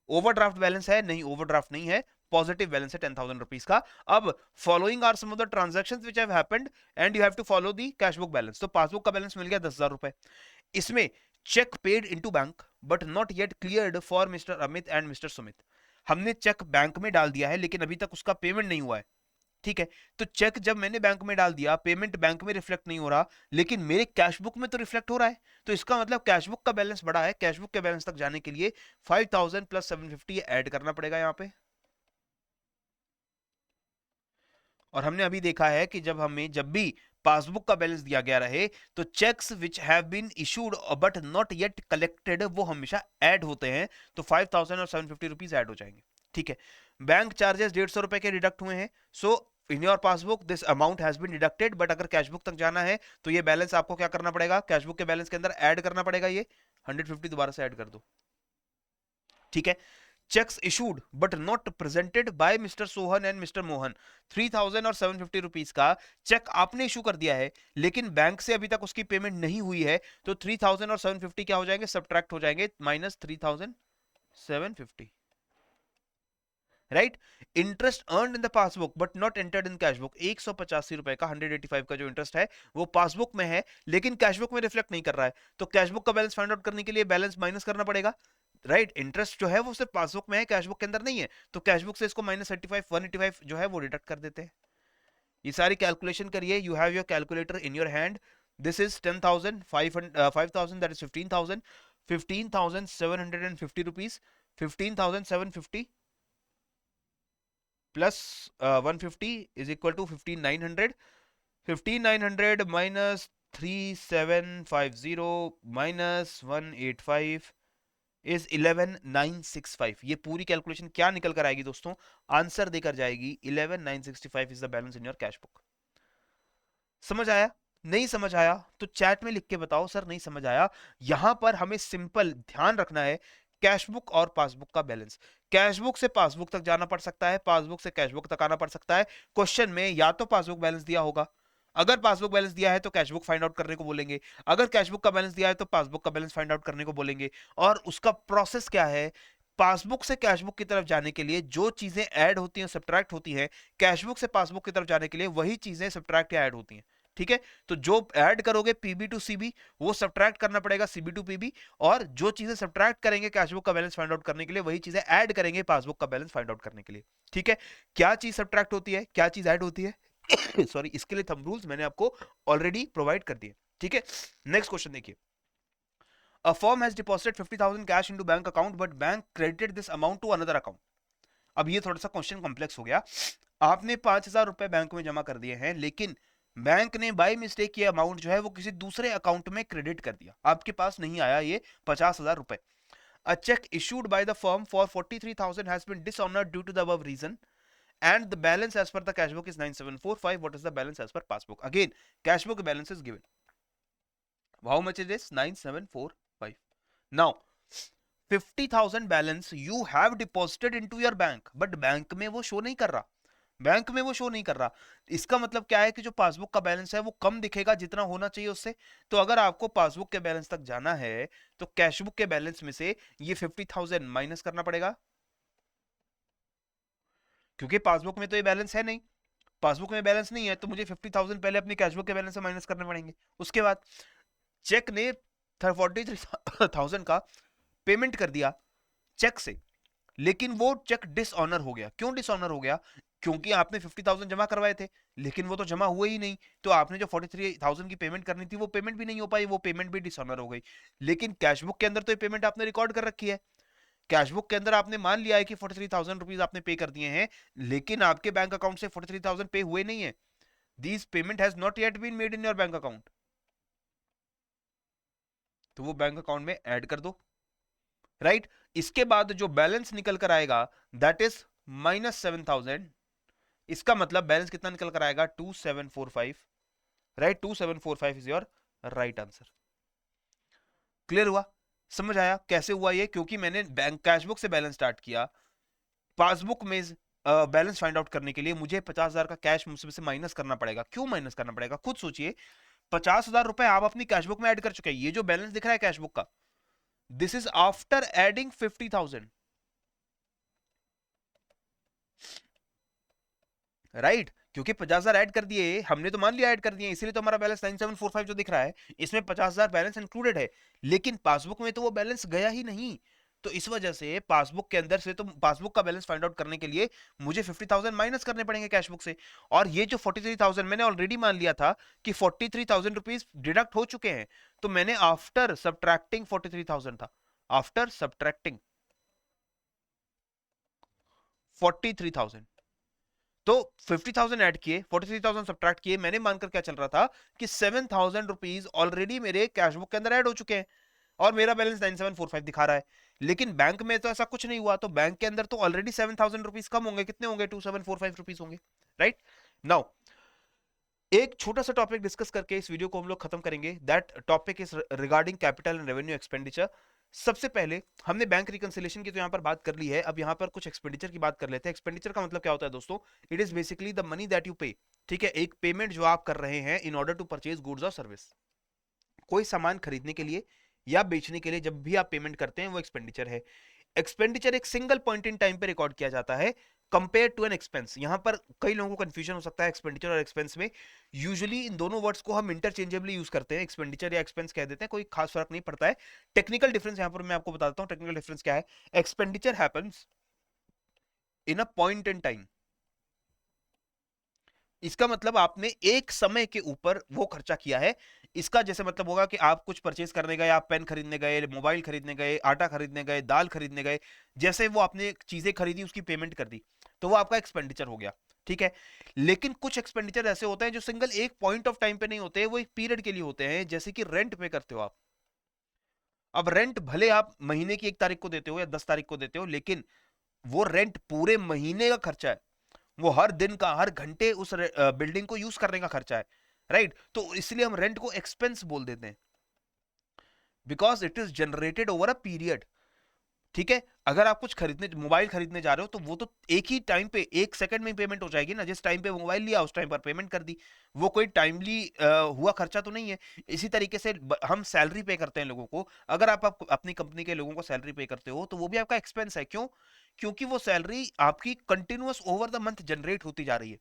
ओवरड्राफ्ट बैलेंस है? नहीं, ओवरड्राफ्ट नहीं है, पॉजिटिव बैलेंस है 10,000 रुपीज का. अब following are some of the transactions which have happened and you have to follow the cash book balance. तो पासबुक का बैलेंस मिल गया 10,000 रुपए. इसमें cheque paid into bank but not yet cleared for mister Amit and mister Sumit. हमने चेक बैंक में डाल दिया है लेकिन अभी तक उसका पेमेंट नहीं हुआ है, ठीक है. तो चेक जब मैंने बैंक में डाल दिया, पेमेंट बैंक में रिफ्लेक्ट नहीं हो रहा, लेकिन मेरे कैश बुक में तो रिफ्लेक्ट हो रहा है. तो इसका मतलब कैश बुक का बैलेंस बड़ा है. कैश बुक के बैलेंस तक जाने के लिए 5,000 प्लस 750 ऐड करना पड़ेगा यहाँ पे. और हमने अभी देखा है कि जब भी पासबुक का बैलेंस दिया गया रहे तो cheques which have been issued but not yet collected वो हमेशा ऐड होते हैं. तो 5,000 और 750 रुपीज ऐड हो जाएंगे, ठीक है. बैंक चार्जेस 150 रुपए के डिडक्ट हुए हैं. So in your passbook this amount has been deducted. But अगर कैशबुक तक जाना है तो ये बैलेंस आपको क्या करना पड़ेगा? कैशबुक के बैलेंस के अंदर ऐड करना पड़ेगा. ये 150 दोबारा से ऐड कर दो, ठीक है. Cheques issued but not presented by mister Sohan and mister Mohan. 3,000 और 750 रुपीज का चेक आपने इशू कर दिया है लेकिन बैंक से अभी तक उसकी पेमेंट नहीं हुई है. तो 3,000 और 750 क्या हो जाएंगे? सब्ट्रैक्ट हो जाएंगे. Minus 3,750, right. Interest earn in the passbook but not entered in cashbook. 185 रुपए का 185 का जो इंटरेस्ट है वो पासबुक में है लेकिन कैशबुक में रिफ्लेक्ट नहीं कर रहा है. तो कैशबुक का बैलेंस फाइंड आउट करने के लिए बैलेंस माइनस करना पड़ेगा, राइट. इंटरेस्ट जो है वो सिर्फ पासबुक में है, कैशबुक के अंदर नहीं है. तो कैशबुक से इसको माइनस 35 185 जो है वो डिडक्ट कर देते हैं. ये सारी कैलकुलेशन करिए. You have your calculator in your hand. This is 10,000, 5,000 that is 15,000, 15,750 rupees. 15,750 plus 150 is equal to 15,900. 15,900 minus 3,750 minus 185 is 11,965. ये पूरी कैलकुलेशन क्या निकल कर आएगी दोस्तों? आंसर देकर जाएगी 11,965 is the balance in your cash book. समझ आया? नहीं समझ आया तो चैट में लिख के बताओ सर नहीं समझ आया. यहां पर हमें सिंपल ध्यान रखना है, कैशबुक और पासबुक का बैलेंस। कैशबुक से पासबुक तक जाना पड़ सकता है, पासबुक से कैशबुक तक आना पड़ सकता है। क्वेश्चन में या तो पासबुक बैलेंस दिया होगा, अगर पासबुक बैलेंस दिया है तो कैशबुक फाइंड आउट करने को बोलेंगे, अगर कैशबुक का बैलेंस दिया है तो पासबुक का बैलेंस फाइंड आउट करने को बोलेंगे। और उसका प्रोसेस क्या है, पासबुक से कैशबुक की तरफ जाने के लिए जो चीजें ऐड होती हैं सब्ट्रैक्ट होती हैं, कैशबुक से पासबुक की तरफ जाने के लिए वही चीजें सब्ट्रैक्ट या ऐड होती हैं। ठीक है, तो जो ऐड करोगे पीबी टू सीबी वो सब्ट्रैक्ट करना पड़ेगा सीबी टू पीबी, और जो चीजें सब्ट्रैक्ट करेंगे कैशबुक का बैलेंस फाइंड आउट करने के लिए वही चीजें ऐड करेंगे पासबुक का बैलेंस फाइंड आउट करने के लिए। ठीक है, क्या चीज सब्ट्रैक्ट होती है, क्या चीज ऐड होती है सॉरी, इसके लिए थंब रूल्स मैंने आपको ऑलरेडी प्रोवाइड कर दिए। ठीक है, नेक्स्ट क्वेश्चन देखिए। A firm has deposited 50,000 cash into bank account but bank credited this amount to another account. अब ये थोड़ा सा क्वेश्चन कॉम्प्लेक्स हो गया। आपने 5,000 रुपए बैंक में जमा कर दिए हैं, लेकिन बैंक ने बाय मिस्टेक ये अमाउंट जो है वो किसी दूसरे अकाउंट में क्रेडिट कर दिया, आपके पास नहीं आया ये 50,000 रुपए। A check issued by the firm for 43,000 has been dishonored due to the above reason and the balance as per the cash book is 9745. What is the balance as per passbook? Again, cash book balance is given. How much it is? 9745. Now 50,000 balance you have deposited into your bank, but bank में वो शो नहीं कर रहा, बैंक में वो शो नहीं कर रहा। इसका मतलब क्या है कि जो पासबुक का बैलेंस है वो कम दिखेगा जितना होना चाहिए उससे। तो अगर आपको पासबुक के बैलेंस तक जाना है तो कैशबुक के बैलेंस में से ये 50,000 माइनस करना पड़ेगा, क्योंकि पासबुक में तो ये बैलेंस है नहीं, पासबुक में बैलेंस नहीं है, तो मुझे 50,000 पहले अपनी कैशबुक के बैलेंस से माइनस करने पड़ेंगे। उसके बाद चेक ने 43,000 का पेमेंट कर दिया चेक से, लेकिन वो चेक डिसऑनर हो गया। क्यों डिसऑनर हो गया? क्योंकि आपने 50,000 जमा करवाए थे, लेकिन वो तो जमा हुए ही नहीं, तो आपने जो 43,000 की पेमेंट करनी थी वो पेमेंट भी नहीं हो पाई, वो पेमेंट भी डिसऑनर हो गई। लेकिन कैशबुक के अंदर तो ये पेमेंट आपने रिकॉर्ड कर रखी है, कैशबुक के अंदर आपने मान लिया है कि 43,000 रुपीज आपने पे कर दिए हैं, लेकिन आपके बैंक अकाउंट से 43,000 पे हुए नहीं है। This payment has not yet been made in your bank account, तो वो बैंक अकाउंट में ऐड कर दो, राइट। इसके बाद जो बैलेंस निकल कर आएगा दैट इज -7,000। इसका मतलब बैलेंस कितना निकल कर आएगा? 2745, right. 2745 is your right answer. Clear हुआ? समझ आया कैसे हुआ ये? क्योंकि मैंने बैंक कैशबुक से बैलेंस स्टार्ट किया, पासबुक में बैलेंस फाइंड आउट करने के लिए मुझे 50,000 का कैश मुझसे से माइनस करना पड़ेगा। क्यों माइनस करना पड़ेगा? खुद सोचिए, 50,000 रुपए आप अपनी कैशबुक में ऐड कर चुके हैं। ये जो बैलेंस दिख रहा है कैशबुक का, this is after adding 50,000, right. क्योंकि 50,000 ऐड कर दिए, हमने तो मान लिया ऐड कर दिए, इसीलिए तो हमारा बैलेंस 9745 जो दिख रहा है इसमें 50,000 बैलेंस इंक्लूडेड है, लेकिन पासबुक में तो वो बैलेंस गया ही नहीं। तो इस वजह से पासबुक के अंदर से, तो पासबुक का बैलेंस फाइंड आउट करने के लिए मुझे 50,000 माइनस करने पड़ेंगे कैशबुक से। और ये जो 43,000 मैंने ऑलरेडी मान लिया था कि 43,000 रुपीज डिडक्ट हो चुके हैं, तो मैंने आफ्टर सब्ट्रैक्टिंग 43,000 था, आफ्टर सब्ट्रैक्टिंग 43,000, तो 50,000 ऐड किए, 43,000 सब्ट्रैक्ट किए, मैंने मानकर क्या चल रहा था कि 7,000 रुपीज ऑलरेडी मेरे कैशबुक के अंदर ऐड हो चुके हैं और मेरा बैलेंस 9745 दिखा रहा है। लेकिन बैंक में तो ऐसा कुछ नहीं हुआ, तो बैंक के अंदर तो ऑलरेडी 7,000 रुपीज कम होंगे। कितने होंगे? 2745 रुपीज होंगे, राइट। नाउ एक छोटा सा टॉपिक डिस्कस करके इस वीडियो को हम लोग खत्म करेंगे। That topic is regarding capital and revenue expenditure. सबसे पहले हमने बैंक रिकंसिलिएशन की तो यहां पर बात कर ली है, अब यहां पर कुछ एक्सपेंडिचर की बात कर लेते हैं। एक्सपेंडिचर का मतलब क्या होता है दोस्तों? It is basically the money that you पे, ठीक है, एक पेमेंट जो आप कर रहे हैं in order to purchase goods और सर्विस। कोई सामान खरीदने के लिए या बेचने के लिए जब भी आप पेमेंट करते हैं वो एक्सपेंडिचर है। एक्सपेंडिचर एक सिंगल पॉइंट इन टाइम पे रिकॉर्ड किया जाता है कंपेयर टू एन एक्सपेंस। यहां पर कई लोगों को कंफ्यूजन हो सकता है एक्सपेंडिचर और एक्सपेंस में। यूजुअली इन दोनों वर्ड्स को हम इंटरचेंजेबली यूज करते हैं, एक्सपेंडिचर या एक्सपेंस कह देते हैं, कोई खास फर्क नहीं पड़ता है। टेक्निकल डिफरेंस यहां पर मैं आपको बताता हूं। टेक्निकल डिफरेंस क्या है? Expenditure happens in a point in time. इसका मतलब आपने एक समय के ऊपर वो खर्चा किया है। इसका जैसे मतलब होगा कि आप कुछ परचेज करने गए, आप पेन खरीदने गए, मोबाइल खरीदने गए, आटा खरीदने गए, दाल खरीदने गए, जैसे वो आपने चीजें खरीदी उसकी पेमेंट कर दी, तो वो आपका एक्सपेंडिचर हो गया, ठीक है। लेकिन कुछ एक्सपेंडिचर ऐसे होते हैं जो सिंगल एक पॉइंट ऑफ टाइम पे नहीं होते, वो एक पीरियड के लिए होते हैं। जैसे कि रेंट पे करते हो आप। अब रेंट भले आप महीने की 1 तारीख को देते हो या 10 तारीख को देते हो, लेकिन वो रेंट पूरे महीने का खर्चा है, वो हर दिन का, हर घंटे उस बिल्डिंग को यूज करने का खर्चा है, राइट। तो इसलिए हम रेंट को एक्सपेंस बोल देते हैं, because it is generated over a period. ठीक है, अगर आप कुछ खरीदने, मोबाइल खरीदने जा रहे हो, तो वो तो एक ही टाइम पे, एक सेकंड में पेमेंट हो जाएगी ना। जिस टाइम पे मोबाइल लिया उस टाइम पर पेमेंट कर दी, वो कोई टाइमली हुआ खर्चा तो नहीं है। इसी तरीके से हम सैलरी पे करते हैं लोगों को। अगर आप अपनी कंपनी के लोगों को सैलरी पे करते हो, तो वो भी आपका एक्सपेंस है। क्यों? क्योंकि वो सैलरी आपकी continuous over the month generate होती जा रही है।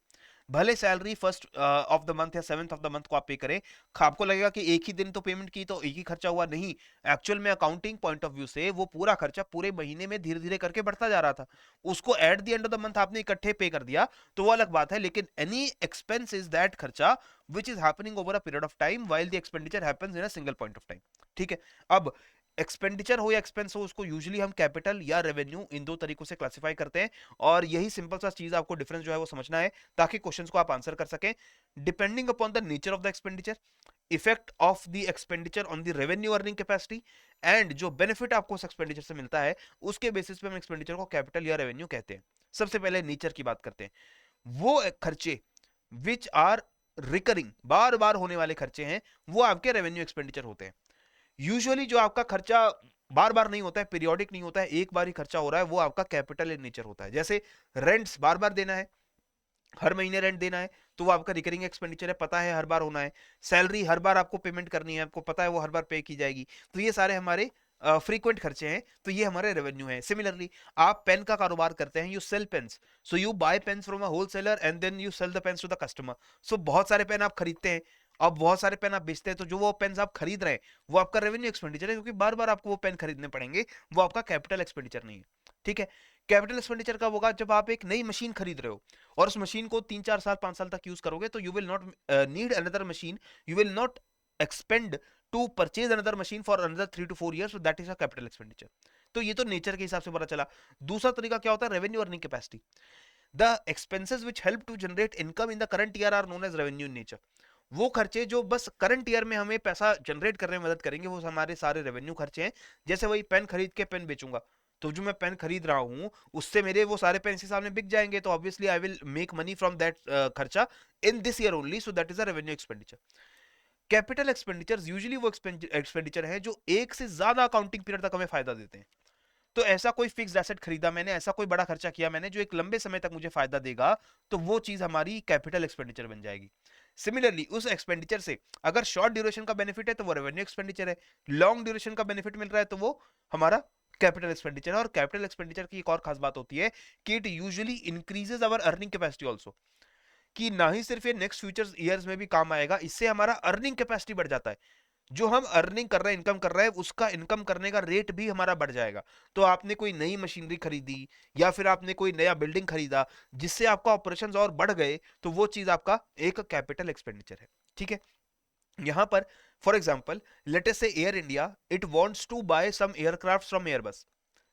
भले salary first of the month या सेवंथ ऑफ द मंथ को आप पे करें, आपको लगेगा कि एक ही दिन तो पेमेंट की तो एक ही खर्चा हुआ, नहीं। एक्चुअल में अकाउंटिंग पॉइंट ऑफ व्यू से वो पूरा खर्चा पूरे महीने में धीरे धीरे करके बढ़ता जा रहा था। उसको at the end of the month आपने इकट्ठे पे कर दिया तो वो अलग बात है, लेकिन एनी एक्सपेंस इज दैट खर्चा which is happening over a period of time while the expenditure happens in a single point of time. ठीक है, अब एक्सपेंडिचर हो या एक्सपेंस हो, उसको यूजुअली हम कैपिटल या रेवेन्यू, इन दो तरीकों से क्लासिफाई करते हैं। और यही सिंपल सा चीज आपको डिफरेंस जो है वो समझना है, ताकि क्वेश्चंस को आप आंसर कर सकें। Depending upon the nature of the expenditure, effect of the expenditure on the revenue earning capacity, and जो बेनिफिट आपको उस एक्सपेंडिचर से मिलता है, उसके बेसिस पे हम एक्सपेंडिचर को कैपिटल या रेवेन्यू कहते हैं। सबसे पहले नेचर की बात करते हैं। वो खर्चे विच आर रिकरिंग, बार बार होने वाले खर्चे हैं, वो आपके रेवेन्यू एक्सपेंडिचर होते हैं। यूजुअली जो आपका खर्चा बार बार नहीं होता है, पीरियोडिक नहीं होता है, एक बार ही खर्चा हो रहा है, वो आपका कैपिटल इन नेचर होता है। जैसे रेंट्स बार बार देना है, हर महीने रेंट देना है, तो वो आपका रिकरिंग एक्सपेंडिचर है, पता है हर बार होना है। सैलरी हर बार आपको पेमेंट करनी है, आपको पता है वो हर बार पे की जाएगी, तो ये सारे हमारे फ्रीक्वेंट खर्चे हैं, तो ये हमारे रेवेन्यू है। सिमिलरली, आप पेन का कारोबार करते हैं, you sell pens, so you buy pens from a wholesaler and then you sell the pens to the customer. So बहुत सारे पेन आप खरीदते हैं, अब बहुत सारे पेन आप बेचते हैं, तो जो वो पेन आप खरीद रहे हैं वो आपका रेवेन्यू एक्सपेंडिचर है, क्योंकि बार बार आपको वो पेन खरीदने पड़ेंगे, वो आपका कैपिटल एक्सपेंडिचर नहीं है। ठीक है, कैपिटल एक्सपेंडिचर कब होगा? जब आप एक नई मशीन खरीद रहे हो और उस मशीन को 3 4 साल 5 साल तक यूज करोगे, तो you will not need another machine, you will not expend to purchase another machine for another 3 to 4 years, that is a capital expenditure. तो ये तो नेचर के हिसाब से पता चला। दूसरा तरीका क्या होता है? Revenue earning capacity. The expenses which help to generate income in the current year are known as revenue in nature. वो खर्चे जो बस करंट ईयर में हमें पैसा जनरेट करने में मदद करेंगे, वो हमारे सारे रेवेन्यू खर्चे हैं। जैसे वही पेन खरीद के पेन बेचूंगा, तो जो मैं पेन खरीद रहा हूँ उससे मेरे वो सारे पेन इसी साल में बिक जाएंगे, तो obviously I will make money from that खर्चा in this year only, so that is a revenue expenditure. Capital expenditure usually वो एक्सपेंडिचर है जो एक से ज्यादा अकाउंटिंग पीरियड तक हमें फायदा देते हैं। तो ऐसा कोई फिक्स्ड एसेट खरीदा मैंने, ऐसा कोई बड़ा खर्चा किया मैंने जो एक लंबे समय तक मुझे फायदा देगा, तो वो चीज हमारी कैपिटल एक्सपेंडिचर बन जाएगी। सिमिलरली, उस एक्सपेंडिचर से अगर शॉर्ट ड्यूरेशन का बेनिफिट है तो वो रेवेन्यू एक्सपेंडिचर है, लॉन्ग ड्यूरेशन का बेनिफिट मिल रहा है तो वो हमारा कैपिटल एक्सपेंडिचर है। और कैपिटल एक्सपेंडिचर की एक और खास बात होती है कि it usually increases our earning capacity also, कि ना ही सिर्फ ये नेक्स्ट फ्यूचर ईयर्स में भी काम आएगा, इससे हमारा अर्निंग कैपेसिटी बढ़ जाता है। जो हम अर्निंग कर रहे हैं, इनकम कर रहे हैं, उसका इनकम करने का रेट भी हमारा बढ़ जाएगा। तो आपने कोई नई मशीनरी खरीदी या फिर आपने कोई नया बिल्डिंग खरीदा जिससे आपका ऑपरेशंस और बढ़ गए, तो वो चीज आपका एक कैपिटल एक्सपेंडिचर है। ठीक है, यहां पर for example let us say Air India it wants to buy some aircraft from Airbus.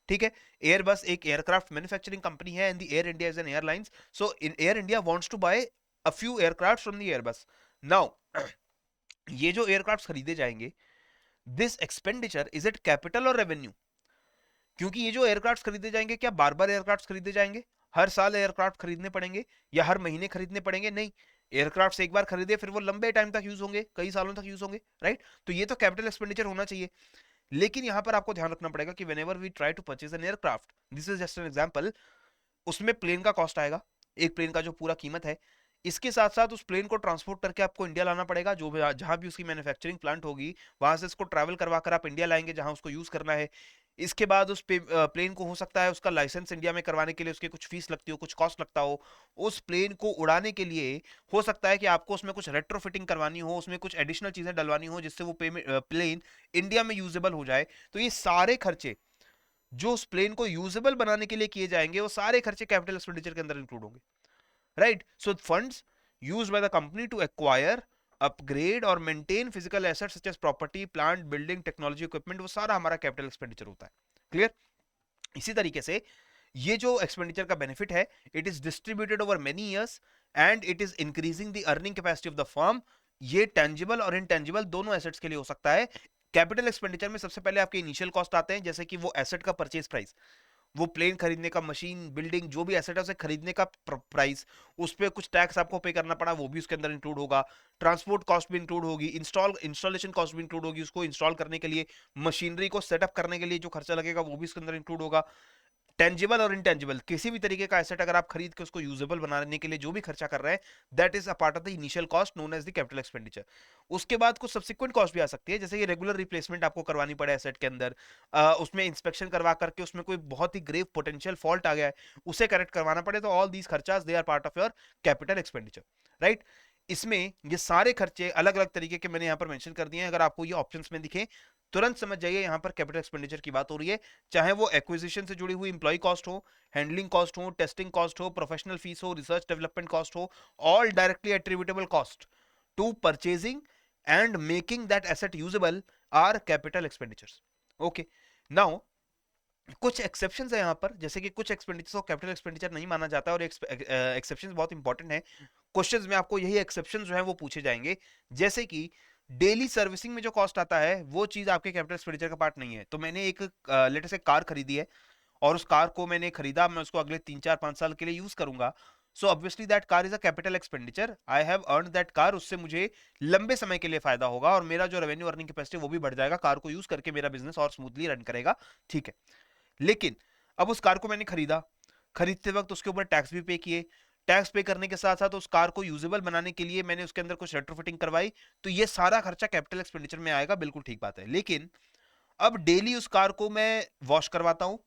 ठीक है, एयरबस एक एयरक्राफ्ट मैन्युफैक्चरिंग कंपनी है and the Air India is an airlines, so in Air India wants to buy a few aircraft from the Airbus. Now ये जो एयरक्राफ्ट खरीदे जाएंगे, this expenditure is it capital और रेवेन्यू? क्योंकि ये जो एयरक्राफ्ट खरीदे जाएंगे, क्या बार बार एयरक्राफ्ट खरीदे जाएंगे, हर साल एयरक्राफ्ट खरीदने पड़ेंगे या हर महीने खरीदने पड़ेंगे? नहीं, एयरक्राफ्ट एक बार खरीदे फिर वो लंबे टाइम तक यूज होंगे, कई सालों तक यूज होंगे, राइट? तो ये तो कैपिटल एक्सपेंडिचर होना चाहिए। लेकिन यहां पर आपको ध्यान रखना पड़ेगा कि whenever we try to purchase an aircraft, this is just an example, उसमें प्लेन का कॉस्ट आएगा, एक प्लेन का जो पूरा कीमत है। इसके साथ साथ उस प्लेन को ट्रांसपोर्ट करके आपको इंडिया लाना पड़ेगा, जो भी जहां भी उसकी मैन्युफैक्चरिंग प्लांट होगी वहां से इसको ट्रैवल करवा कर आप इंडिया लाएंगे जहां उसको यूज करना है। इसके बाद उस प्लेन को हो सकता है उसका लाइसेंस इंडिया में करवाने के लिए उसके कुछ फीस लगती हो, कुछ कॉस्ट लगता हो। उस प्लेन को उड़ाने के लिए हो सकता है कि आपको उसमें कुछ रेट्रोफिटिंग करवानी हो, उसमें कुछ एडिशनल चीजें डलवानी हो जिससे वो प्लेन इंडिया में यूजेबल हो जाए। तो ये सारे खर्चे जो उस प्लेन को यूजेबल बनाने के लिए किए जाएंगे, वो सारे खर्चे कैपिटल एक्सपेंडिचर के अंदर इंक्लूड होंगे, right? So funds used by the company to acquire, upgrade और maintain physical assets such as property, plant, building, technology, equipment, वो सारा हमारा कैपिटल एक्सपेंडिचर होता है। क्लियर? इसी तरीके से ये जो एक्सपेंडिचर का बेनिफिट है, it is distributed over many years and it is increasing the earning capacity of the firm. ये टेंजिबल और इनटेंजिबल दोनों एसेट्स के लिए हो सकता है। कैपिटल एक्सपेंडिचर में सबसे पहले आपके इनिशियल कॉस्ट आते हैं, जैसे कि वो एसेट का परचेज प्राइस, वो प्लेन खरीदने का, मशीन, बिल्डिंग, जो भी एसेट है उसे खरीदने का प्राइस, उस पर कुछ टैक्स आपको पे करना पड़ा, वो भी उसके अंदर इंक्लूड होगा। ट्रांसपोर्ट कॉस्ट भी इंक्लूड होगी, इंस्टॉलेशन कॉस्ट भी इंक्लूड होगी, उसको इंस्टॉल करने के लिए, मशीनरी को सेटअप करने के लिए जो खर्चा लगेगा वो भी इसके अंदर इंक्लूड होगा। टेंजिबल और इनटेंजिबल किसी भी तरीके का एसेट अगर आप खरीद के उसको यूजेबल बनाने के लिए जो भी खर्चा कर रहे हैं, that is a part of the initial cost known as the capital expenditure. उसके बाद कुछ सब्सिक्वेंट कॉस्ट भी आ सकती है, जैसे कि रेगुलर रिप्लेसमेंट आपको करवानी पड़े एसेट के अंदर, उसमें इंस्पेक्शन करवा करके उसमें कोई बहुत ही ग्रेव पोटेंशियल फॉल्ट आ गया है, उसे करेक्ट करवाना पड़े, तो ऑल दीज खर्चास they are part of your capital expenditure, right. इसमें ये सारे खर्चे अलग अलग तरीके के मैंने यहाँ पर मेंशन कर दिए हैं, अगर आपको ये ऑप्शंस में दिखे तुरंत समझ जाइए यहाँ पर कैपिटल एक्सपेंडिचर की बात हो रही है। चाहे वो एक्विजिशन से जुड़ी हुई इंप्लॉय कॉस्ट हो, हैंडलिंग कॉस्ट हो, टेस्टिंग कॉस्ट हो, प्रोफेशनल फीस हो, रिसर्च डेवलपमेंट कॉस्ट हो, all directly attributable cost to purchasing and making that asset usable are capital expenditures. Okay, now कुछ एक्सेप्शंस है यहाँ पर, जैसे कि कुछ एक्सपेंडिचर को कैपिटल एक्सपेंडिचर नहीं माना जाता है, और एक्सेप्शंस बहुत इंपॉर्टेंट है। क्वेश्चंस में आपको यही एक्सेप्शंस जो है वो पूछे जाएंगे, जैसे कि डेली सर्विसिंग में जो कॉस्ट आता है वो चीज आपके कैपिटल एक्सपेंडिचर का पार्ट नहीं है। तो मैंने एक लेटेस्ट एक कार खरीदी है, और उस कार को मैंने खरीदा, मैं उसको अगले 3 4 5 साल के लिए यूज करूंगा, so obviously that car is a capital expenditure, I have earn that car, उससे मुझे लंबे समय के लिए फायदा होगा, और मेरा जो रेवेन्यू अर्निंग कैपेसिटी वो भी बढ़ जाएगा, कार को यूज करके मेरा बिजनेस और स्मूथली रन करेगा, ठीक है। लेकिन अब उस कार को मैंने खरीदा, खरीदते वक्त उसके ऊपर टैक्स भी पे किए, टैक्स पे करने के साथ साथ उस कार को यूजेबल बनाने के लिए मैंने उसके अंदर कुछ रेट्रोफिटिंग करवाई, तो ये सारा खर्चा कैपिटल एक्सपेंडिचर में आएगा, बिल्कुल ठीक बात है। लेकिन अब डेली उस कार को मैं वॉश करवाता हूं,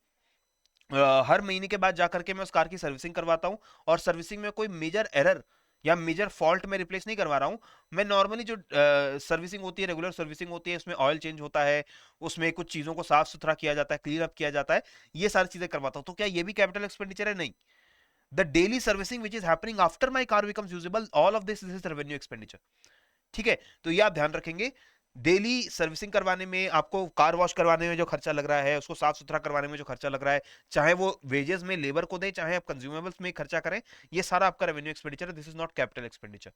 हर महीने के बाद जाकर के मैं उस कार की सर्विसिंग करवाता हूं, और सर्विसिंग में कोई मेजर एरर या मेजर फॉल्ट में रिप्लेस नहीं करवा रहा हूं, मैं नॉर्मली जो सर्विसिंग होती है, रेगुलर सर्विसिंग होती है, उसमें ऑयल चेंज होता है, उसमें कुछ चीजों को साफ सुथरा किया जाता है, क्लीन अप किया जाता है, ये सारी चीजें करवाता हूं, तो क्या ये भी कैपिटल एक्सपेंडिचर है? नहीं। The daily servicing which is happening after my car becomes usable, all of this is revenue expenditure, ठीक है। तो ये आप ध्यान रखेंगे, डेली सर्विसिंग करवाने में, आपको कार वॉश करवाने में जो खर्चा लग रहा है, उसको साफ सुथरा करवाने में जो खर्चा लग रहा है, चाहे वो वेजेस में लेबर को दें, चाहे आप कंज्यूमेबल्स में खर्चा करें, ये सारा आपका रेवेन्यू एक्सपेंडिचर है, this is not capital expenditure.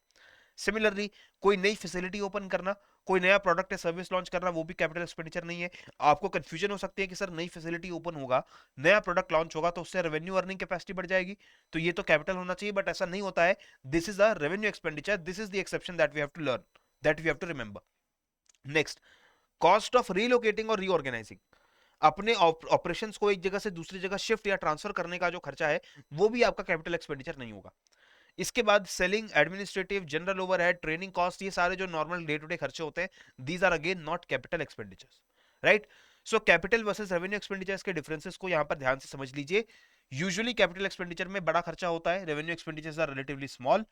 Similarly कोई नई फैसिलिटी ओपन करना, कोई नया प्रोडक्ट या सर्विस लॉन्च करना, वो भी कैपिटल एक्सपेंडिचर नहीं है। आपको कंफ्यूजन हो सकती है कि सर नई फैसिलिटी ओपन होगा, नया प्रोडक्ट लॉन्च होगा, तो उससे रेवेन्यू अर्निंग कैपेसिटी बढ़ जाएगी, तो ये तो कैपिटल होना चाहिए, बट ऐसा नहीं होता है। This is a revenue expenditure, this is the exception that we have to learn, that we have to remember. Next, cost of relocating और रीऑर्गेनाइजिंग, अपने ऑपरेशंस को एक जगह से दूसरी जगह शिफ्ट या ट्रांसफर करने का जो खर्चा है, वो भी आपका कैपिटल एक्सपेंडिचर नहीं होगा। इसके बाद selling, administrative, general overhead, training cost, ये सारे जो नॉर्मल डे टू डे खर्चे होते हैं, these are again not capital expenditures, right. So capital versus revenue expenditures के डिफरेंसेस को यहां पर ध्यान से समझ लीजिए। यूजुअली कैपिटल एक्सपेंडिचर में बड़ा खर्चा होता है, revenue expenditures are relatively small.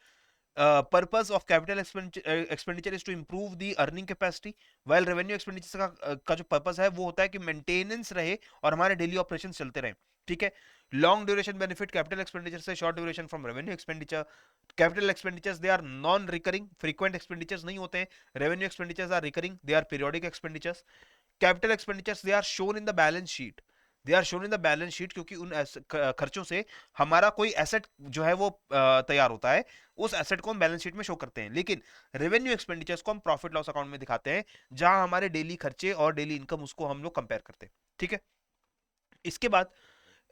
Purpose of capital expenditure is to improve the earning capacity, while revenue expenditure का जो पर्पस है वो होता है कि मेंटेनेंस रहे और हमारे डेली ऑपरेशन चलते रहे, ठीक है। Long duration benefit capital expenditure से, short duration from revenue expenditure. Capital expenditures they are non recurring, frequent expenditures नहीं होते हैं। Revenue expenditures are recurring, they are periodic expenditures. Capital expenditures they are shown in the balance sheet, they are shown in the balance sheet, क्योंकि उन खर्चों से हमारा कोई एसेट जो है वो तैयार होता है, उस एसेट को हम बैलेंस शीट में शो करते हैं। लेकिन रेवेन्यू एक्सपेंडिचर्स को हम प्रॉफिट लॉस अकाउंट में दिखाते हैं, जहां हमारे डेली खर्चे और डेली इनकम उसको हम लोग कंपेयर करते हैं, ठीक है। इसके बाद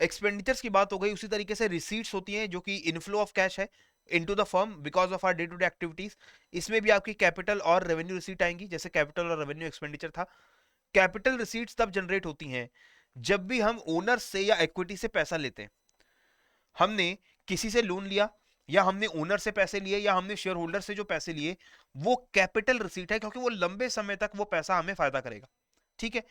एक्सपेंडिचर्स की बात हो गई, उसी तरीके से रिसीट्स होती हैं जो कि इनफ्लो ऑफ कैश है into the firm because of our day to day activities. इसमें भी आपकी कैपिटल और रेवेन्यू रिसीट आएंगी, जैसे कैपिटल और रेवेन्यू एक्सपेंडिचर था। कैपिटल रिसीट्स तब जनरेट होती हैं जब भी हम ओनर से या इक्विटी से पैसा लेते हैं। हमने किसी से लोन लिया, या हमने ओनर से पैसे लिए, या हमने शेयर होल्डर से जो पैसे लिए, वो कैपिटल रिसीट है, क्योंकि वो लंबे समय तक वो पैसा हमें फायदा करेगा, ठीक है।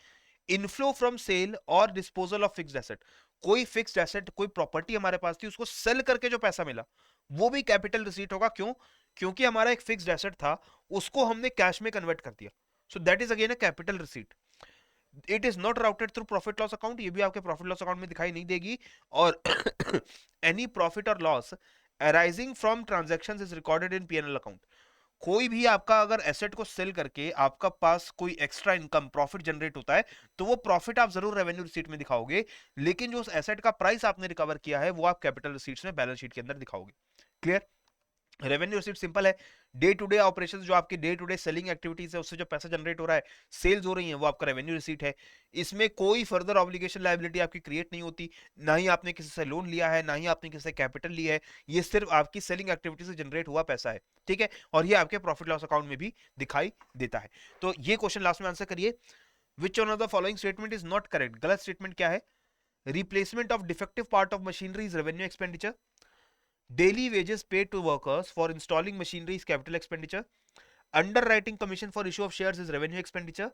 इनफ्लो फ्रॉम सेल और डिस्पोजल ऑफ फिक्स्ड एसेट, कोई फिक्स्ड एसेट, कोई प्रॉपर्टी हमारे पास थी, उसको सेल करके जो पैसा मिला, वो भी कैपिटल रिसीट होगा। क्यों? क्योंकि हमारा एक फिक्स्ड एसेट था, उसको हमने कैश में कन्वर्ट कर दिया, सो that is again a capital receipt. It is not routed through profit loss account, ये भी आपके प्रॉफिट लॉस अकाउंट में दिखाई नहीं देगी। और एनी प्रॉफिट और loss arising from transactions is recorded in PNL account. कोई भी आपका अगर एसेट को सेल करके आपका पास कोई एक्स्ट्रा इनकम प्रॉफिट जनरेट होता है, तो वो प्रॉफिट आप जरूर रेवेन्यू रिसीट में दिखाओगे, लेकिन जो उस एसेट का प्राइस आपने रिकवर किया है वो आप कैपिटल रिसीट्स में बैलेंस शीट के अंदर दिखाओगे। क्लियर? रेवेन्यू रिसीट सिंपल है, डे टू डे ऑपरेशन, जो आपकी day to day selling activities है उससे जो पैसा जनरेट हो रहा है, सेल्स हो रही है, वो आपका रेवेन्यू रिसीट है। इसमें कोई फर्दर ऑब्लिगेशन लायबिलिटी आपकी क्रिएट नहीं होती, ना ही आपने किसी से लोन लिया है, ना ही आपने किसी से कैपिटल लिया है, ये सिर्फ आपकी सेलिंग एक्टिविटी से जनरेट हुआ पैसा है, ठीक है। और ये आपके प्रॉफिट लॉस अकाउंट में भी दिखाई देता है। तो ये क्वेश्चन लास्ट में आंसर करिए, which one of the following statement is not correct. गलत स्टेटमेंट क्या है? Replacement of defective part of machinery is revenue expenditure, daily wages paid to workers for installing machinery is capital expenditure, underwriting commission for issue of shares is revenue expenditure,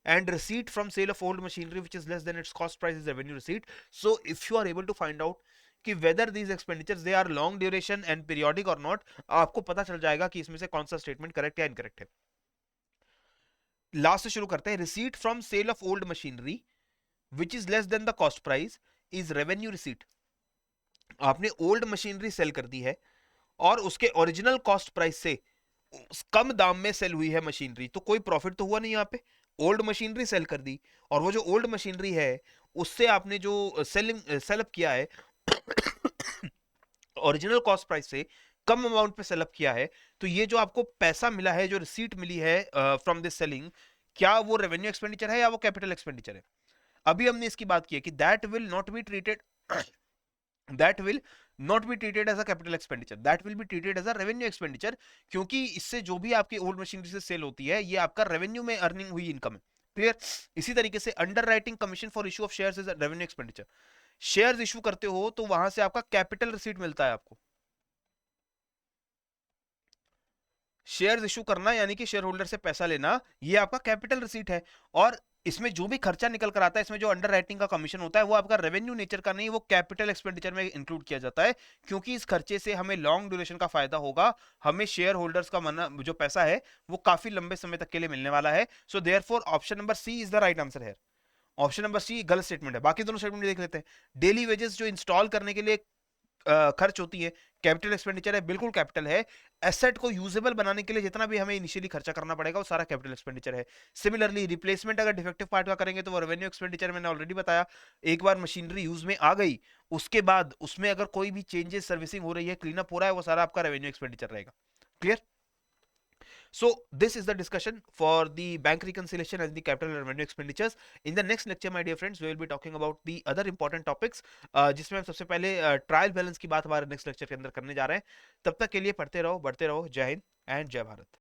and receipt from sale of old machinery which is less than its cost price is revenue receipt. So if you are able to find out कि whether these expenditures they are long duration and periodic or not, आपको पता चल जाएगा कि इसमें से कौन सा स्टेटमेंट करेक्ट या इनकरेक्ट है। लास्ट से शुरू करते हैं। Receipt from sale of old machinery which is less than the cost price is revenue receipt. आपने ओल्ड मशीनरी सेल कर दी है और उसके ओरिजिनल कॉस्ट प्राइस से कम दाम में सेल हुई है मशीनरी, तो कोई प्रॉफिट तो हुआ नहीं यहाँ पे। ओल्ड मशीनरी सेल कर दी और वो जो ओल्ड मशीनरी है उससे आपने जो सेलअप किया है ओरिजिनल कॉस्ट प्राइस से कम अमाउंट पे सेलअप किया है, तो ये जो आपको पैसा मिला है, जो रिसीट मिली है फ्रॉम दिस सेलिंग, क्या वो रेवेन्यू एक्सपेंडिचर है या वो कैपिटल एक्सपेंडिचर है? अभी हमने इसकी बात की है कि that will not be treated that will not be treated as a capital expenditure, that will be treated as a revenue expenditure, क्योंकि इससे जो भी आपकी ओल्ड मशीनरी से सेल होती है ये आपका रेवेन्यू में अर्निंग हुई इनकम है। क्लियर? इसी तरीके से under writing commission for issue of shares is revenue expenditure. Shares issue करते हो तो वहां से आपका कैपिटल रिसीट मिलता है आपको। शेयर्स इशू करना यानी कि शेयर होल्डर से पैसा लेना, ये आपका कैपिटल रिसीट है। और इसमें जो भी खर्चा निकल कर आता है, इसमें जो अंडर राइटिंग का कमीशन होता है वो आपका रेवेन्यू नेचर का नहीं, वो कैपिटल एक्सपेंडिचर में इंक्लूड किया जाता है, क्योंकि इस खर्चे से हमें लॉन्ग ड्यूरेशन का फायदा होगा, हमें शेयर होल्डर्स का मना जो पैसा है वो काफी लंबे समय तक के लिए मिलने वाला है। So therefore option number C is the right answer है। ऑप्शन नंबर सी गलत स्टेटमेंट है। बाकी दोनों स्टेटमेंट देख लेते हैं। डेली वेजेस जो इंस्टॉल करने के लिए खर्च होती है, कैपिटल एक्सपेंडिचर है, बिल्कुल कैपिटल है। एसेट को यूजेबल बनाने के लिए जितना भी हमें इनिशियली खर्चा करना पड़ेगा वो सारा कैपिटल एक्सपेंडिचर है। सिमिलरली रिप्लेसमेंट अगर डिफेक्टिव पार्ट का करेंगे तो वो रेवेन्यू एक्सपेंडिचर, मैंने ऑलरेडी बताया। एक बार मशीनरी यूज में आ गई उसके बाद उसमें अगर कोई भी चेंजेस, सर्विसिंग हो रही है, क्लीनअप हो रहा है, वो सारा आपका रेवेन्यू एक्सपेंडिचर रहेगा। Clear? So this is the discussion for the bank reconciliation and the capital and revenue expenditures. In the next lecture, my dear friends, we will be talking about the other important topics, जिसमें हम सबसे पहले ट्रायल बैलेंस की बात हमारे नेक्स्ट लेक्चर के अंदर करने जा रहे हैं। तब तक के लिए पढ़ते रहो, बढ़ते रहो। जय हिंद एंड जय भारत।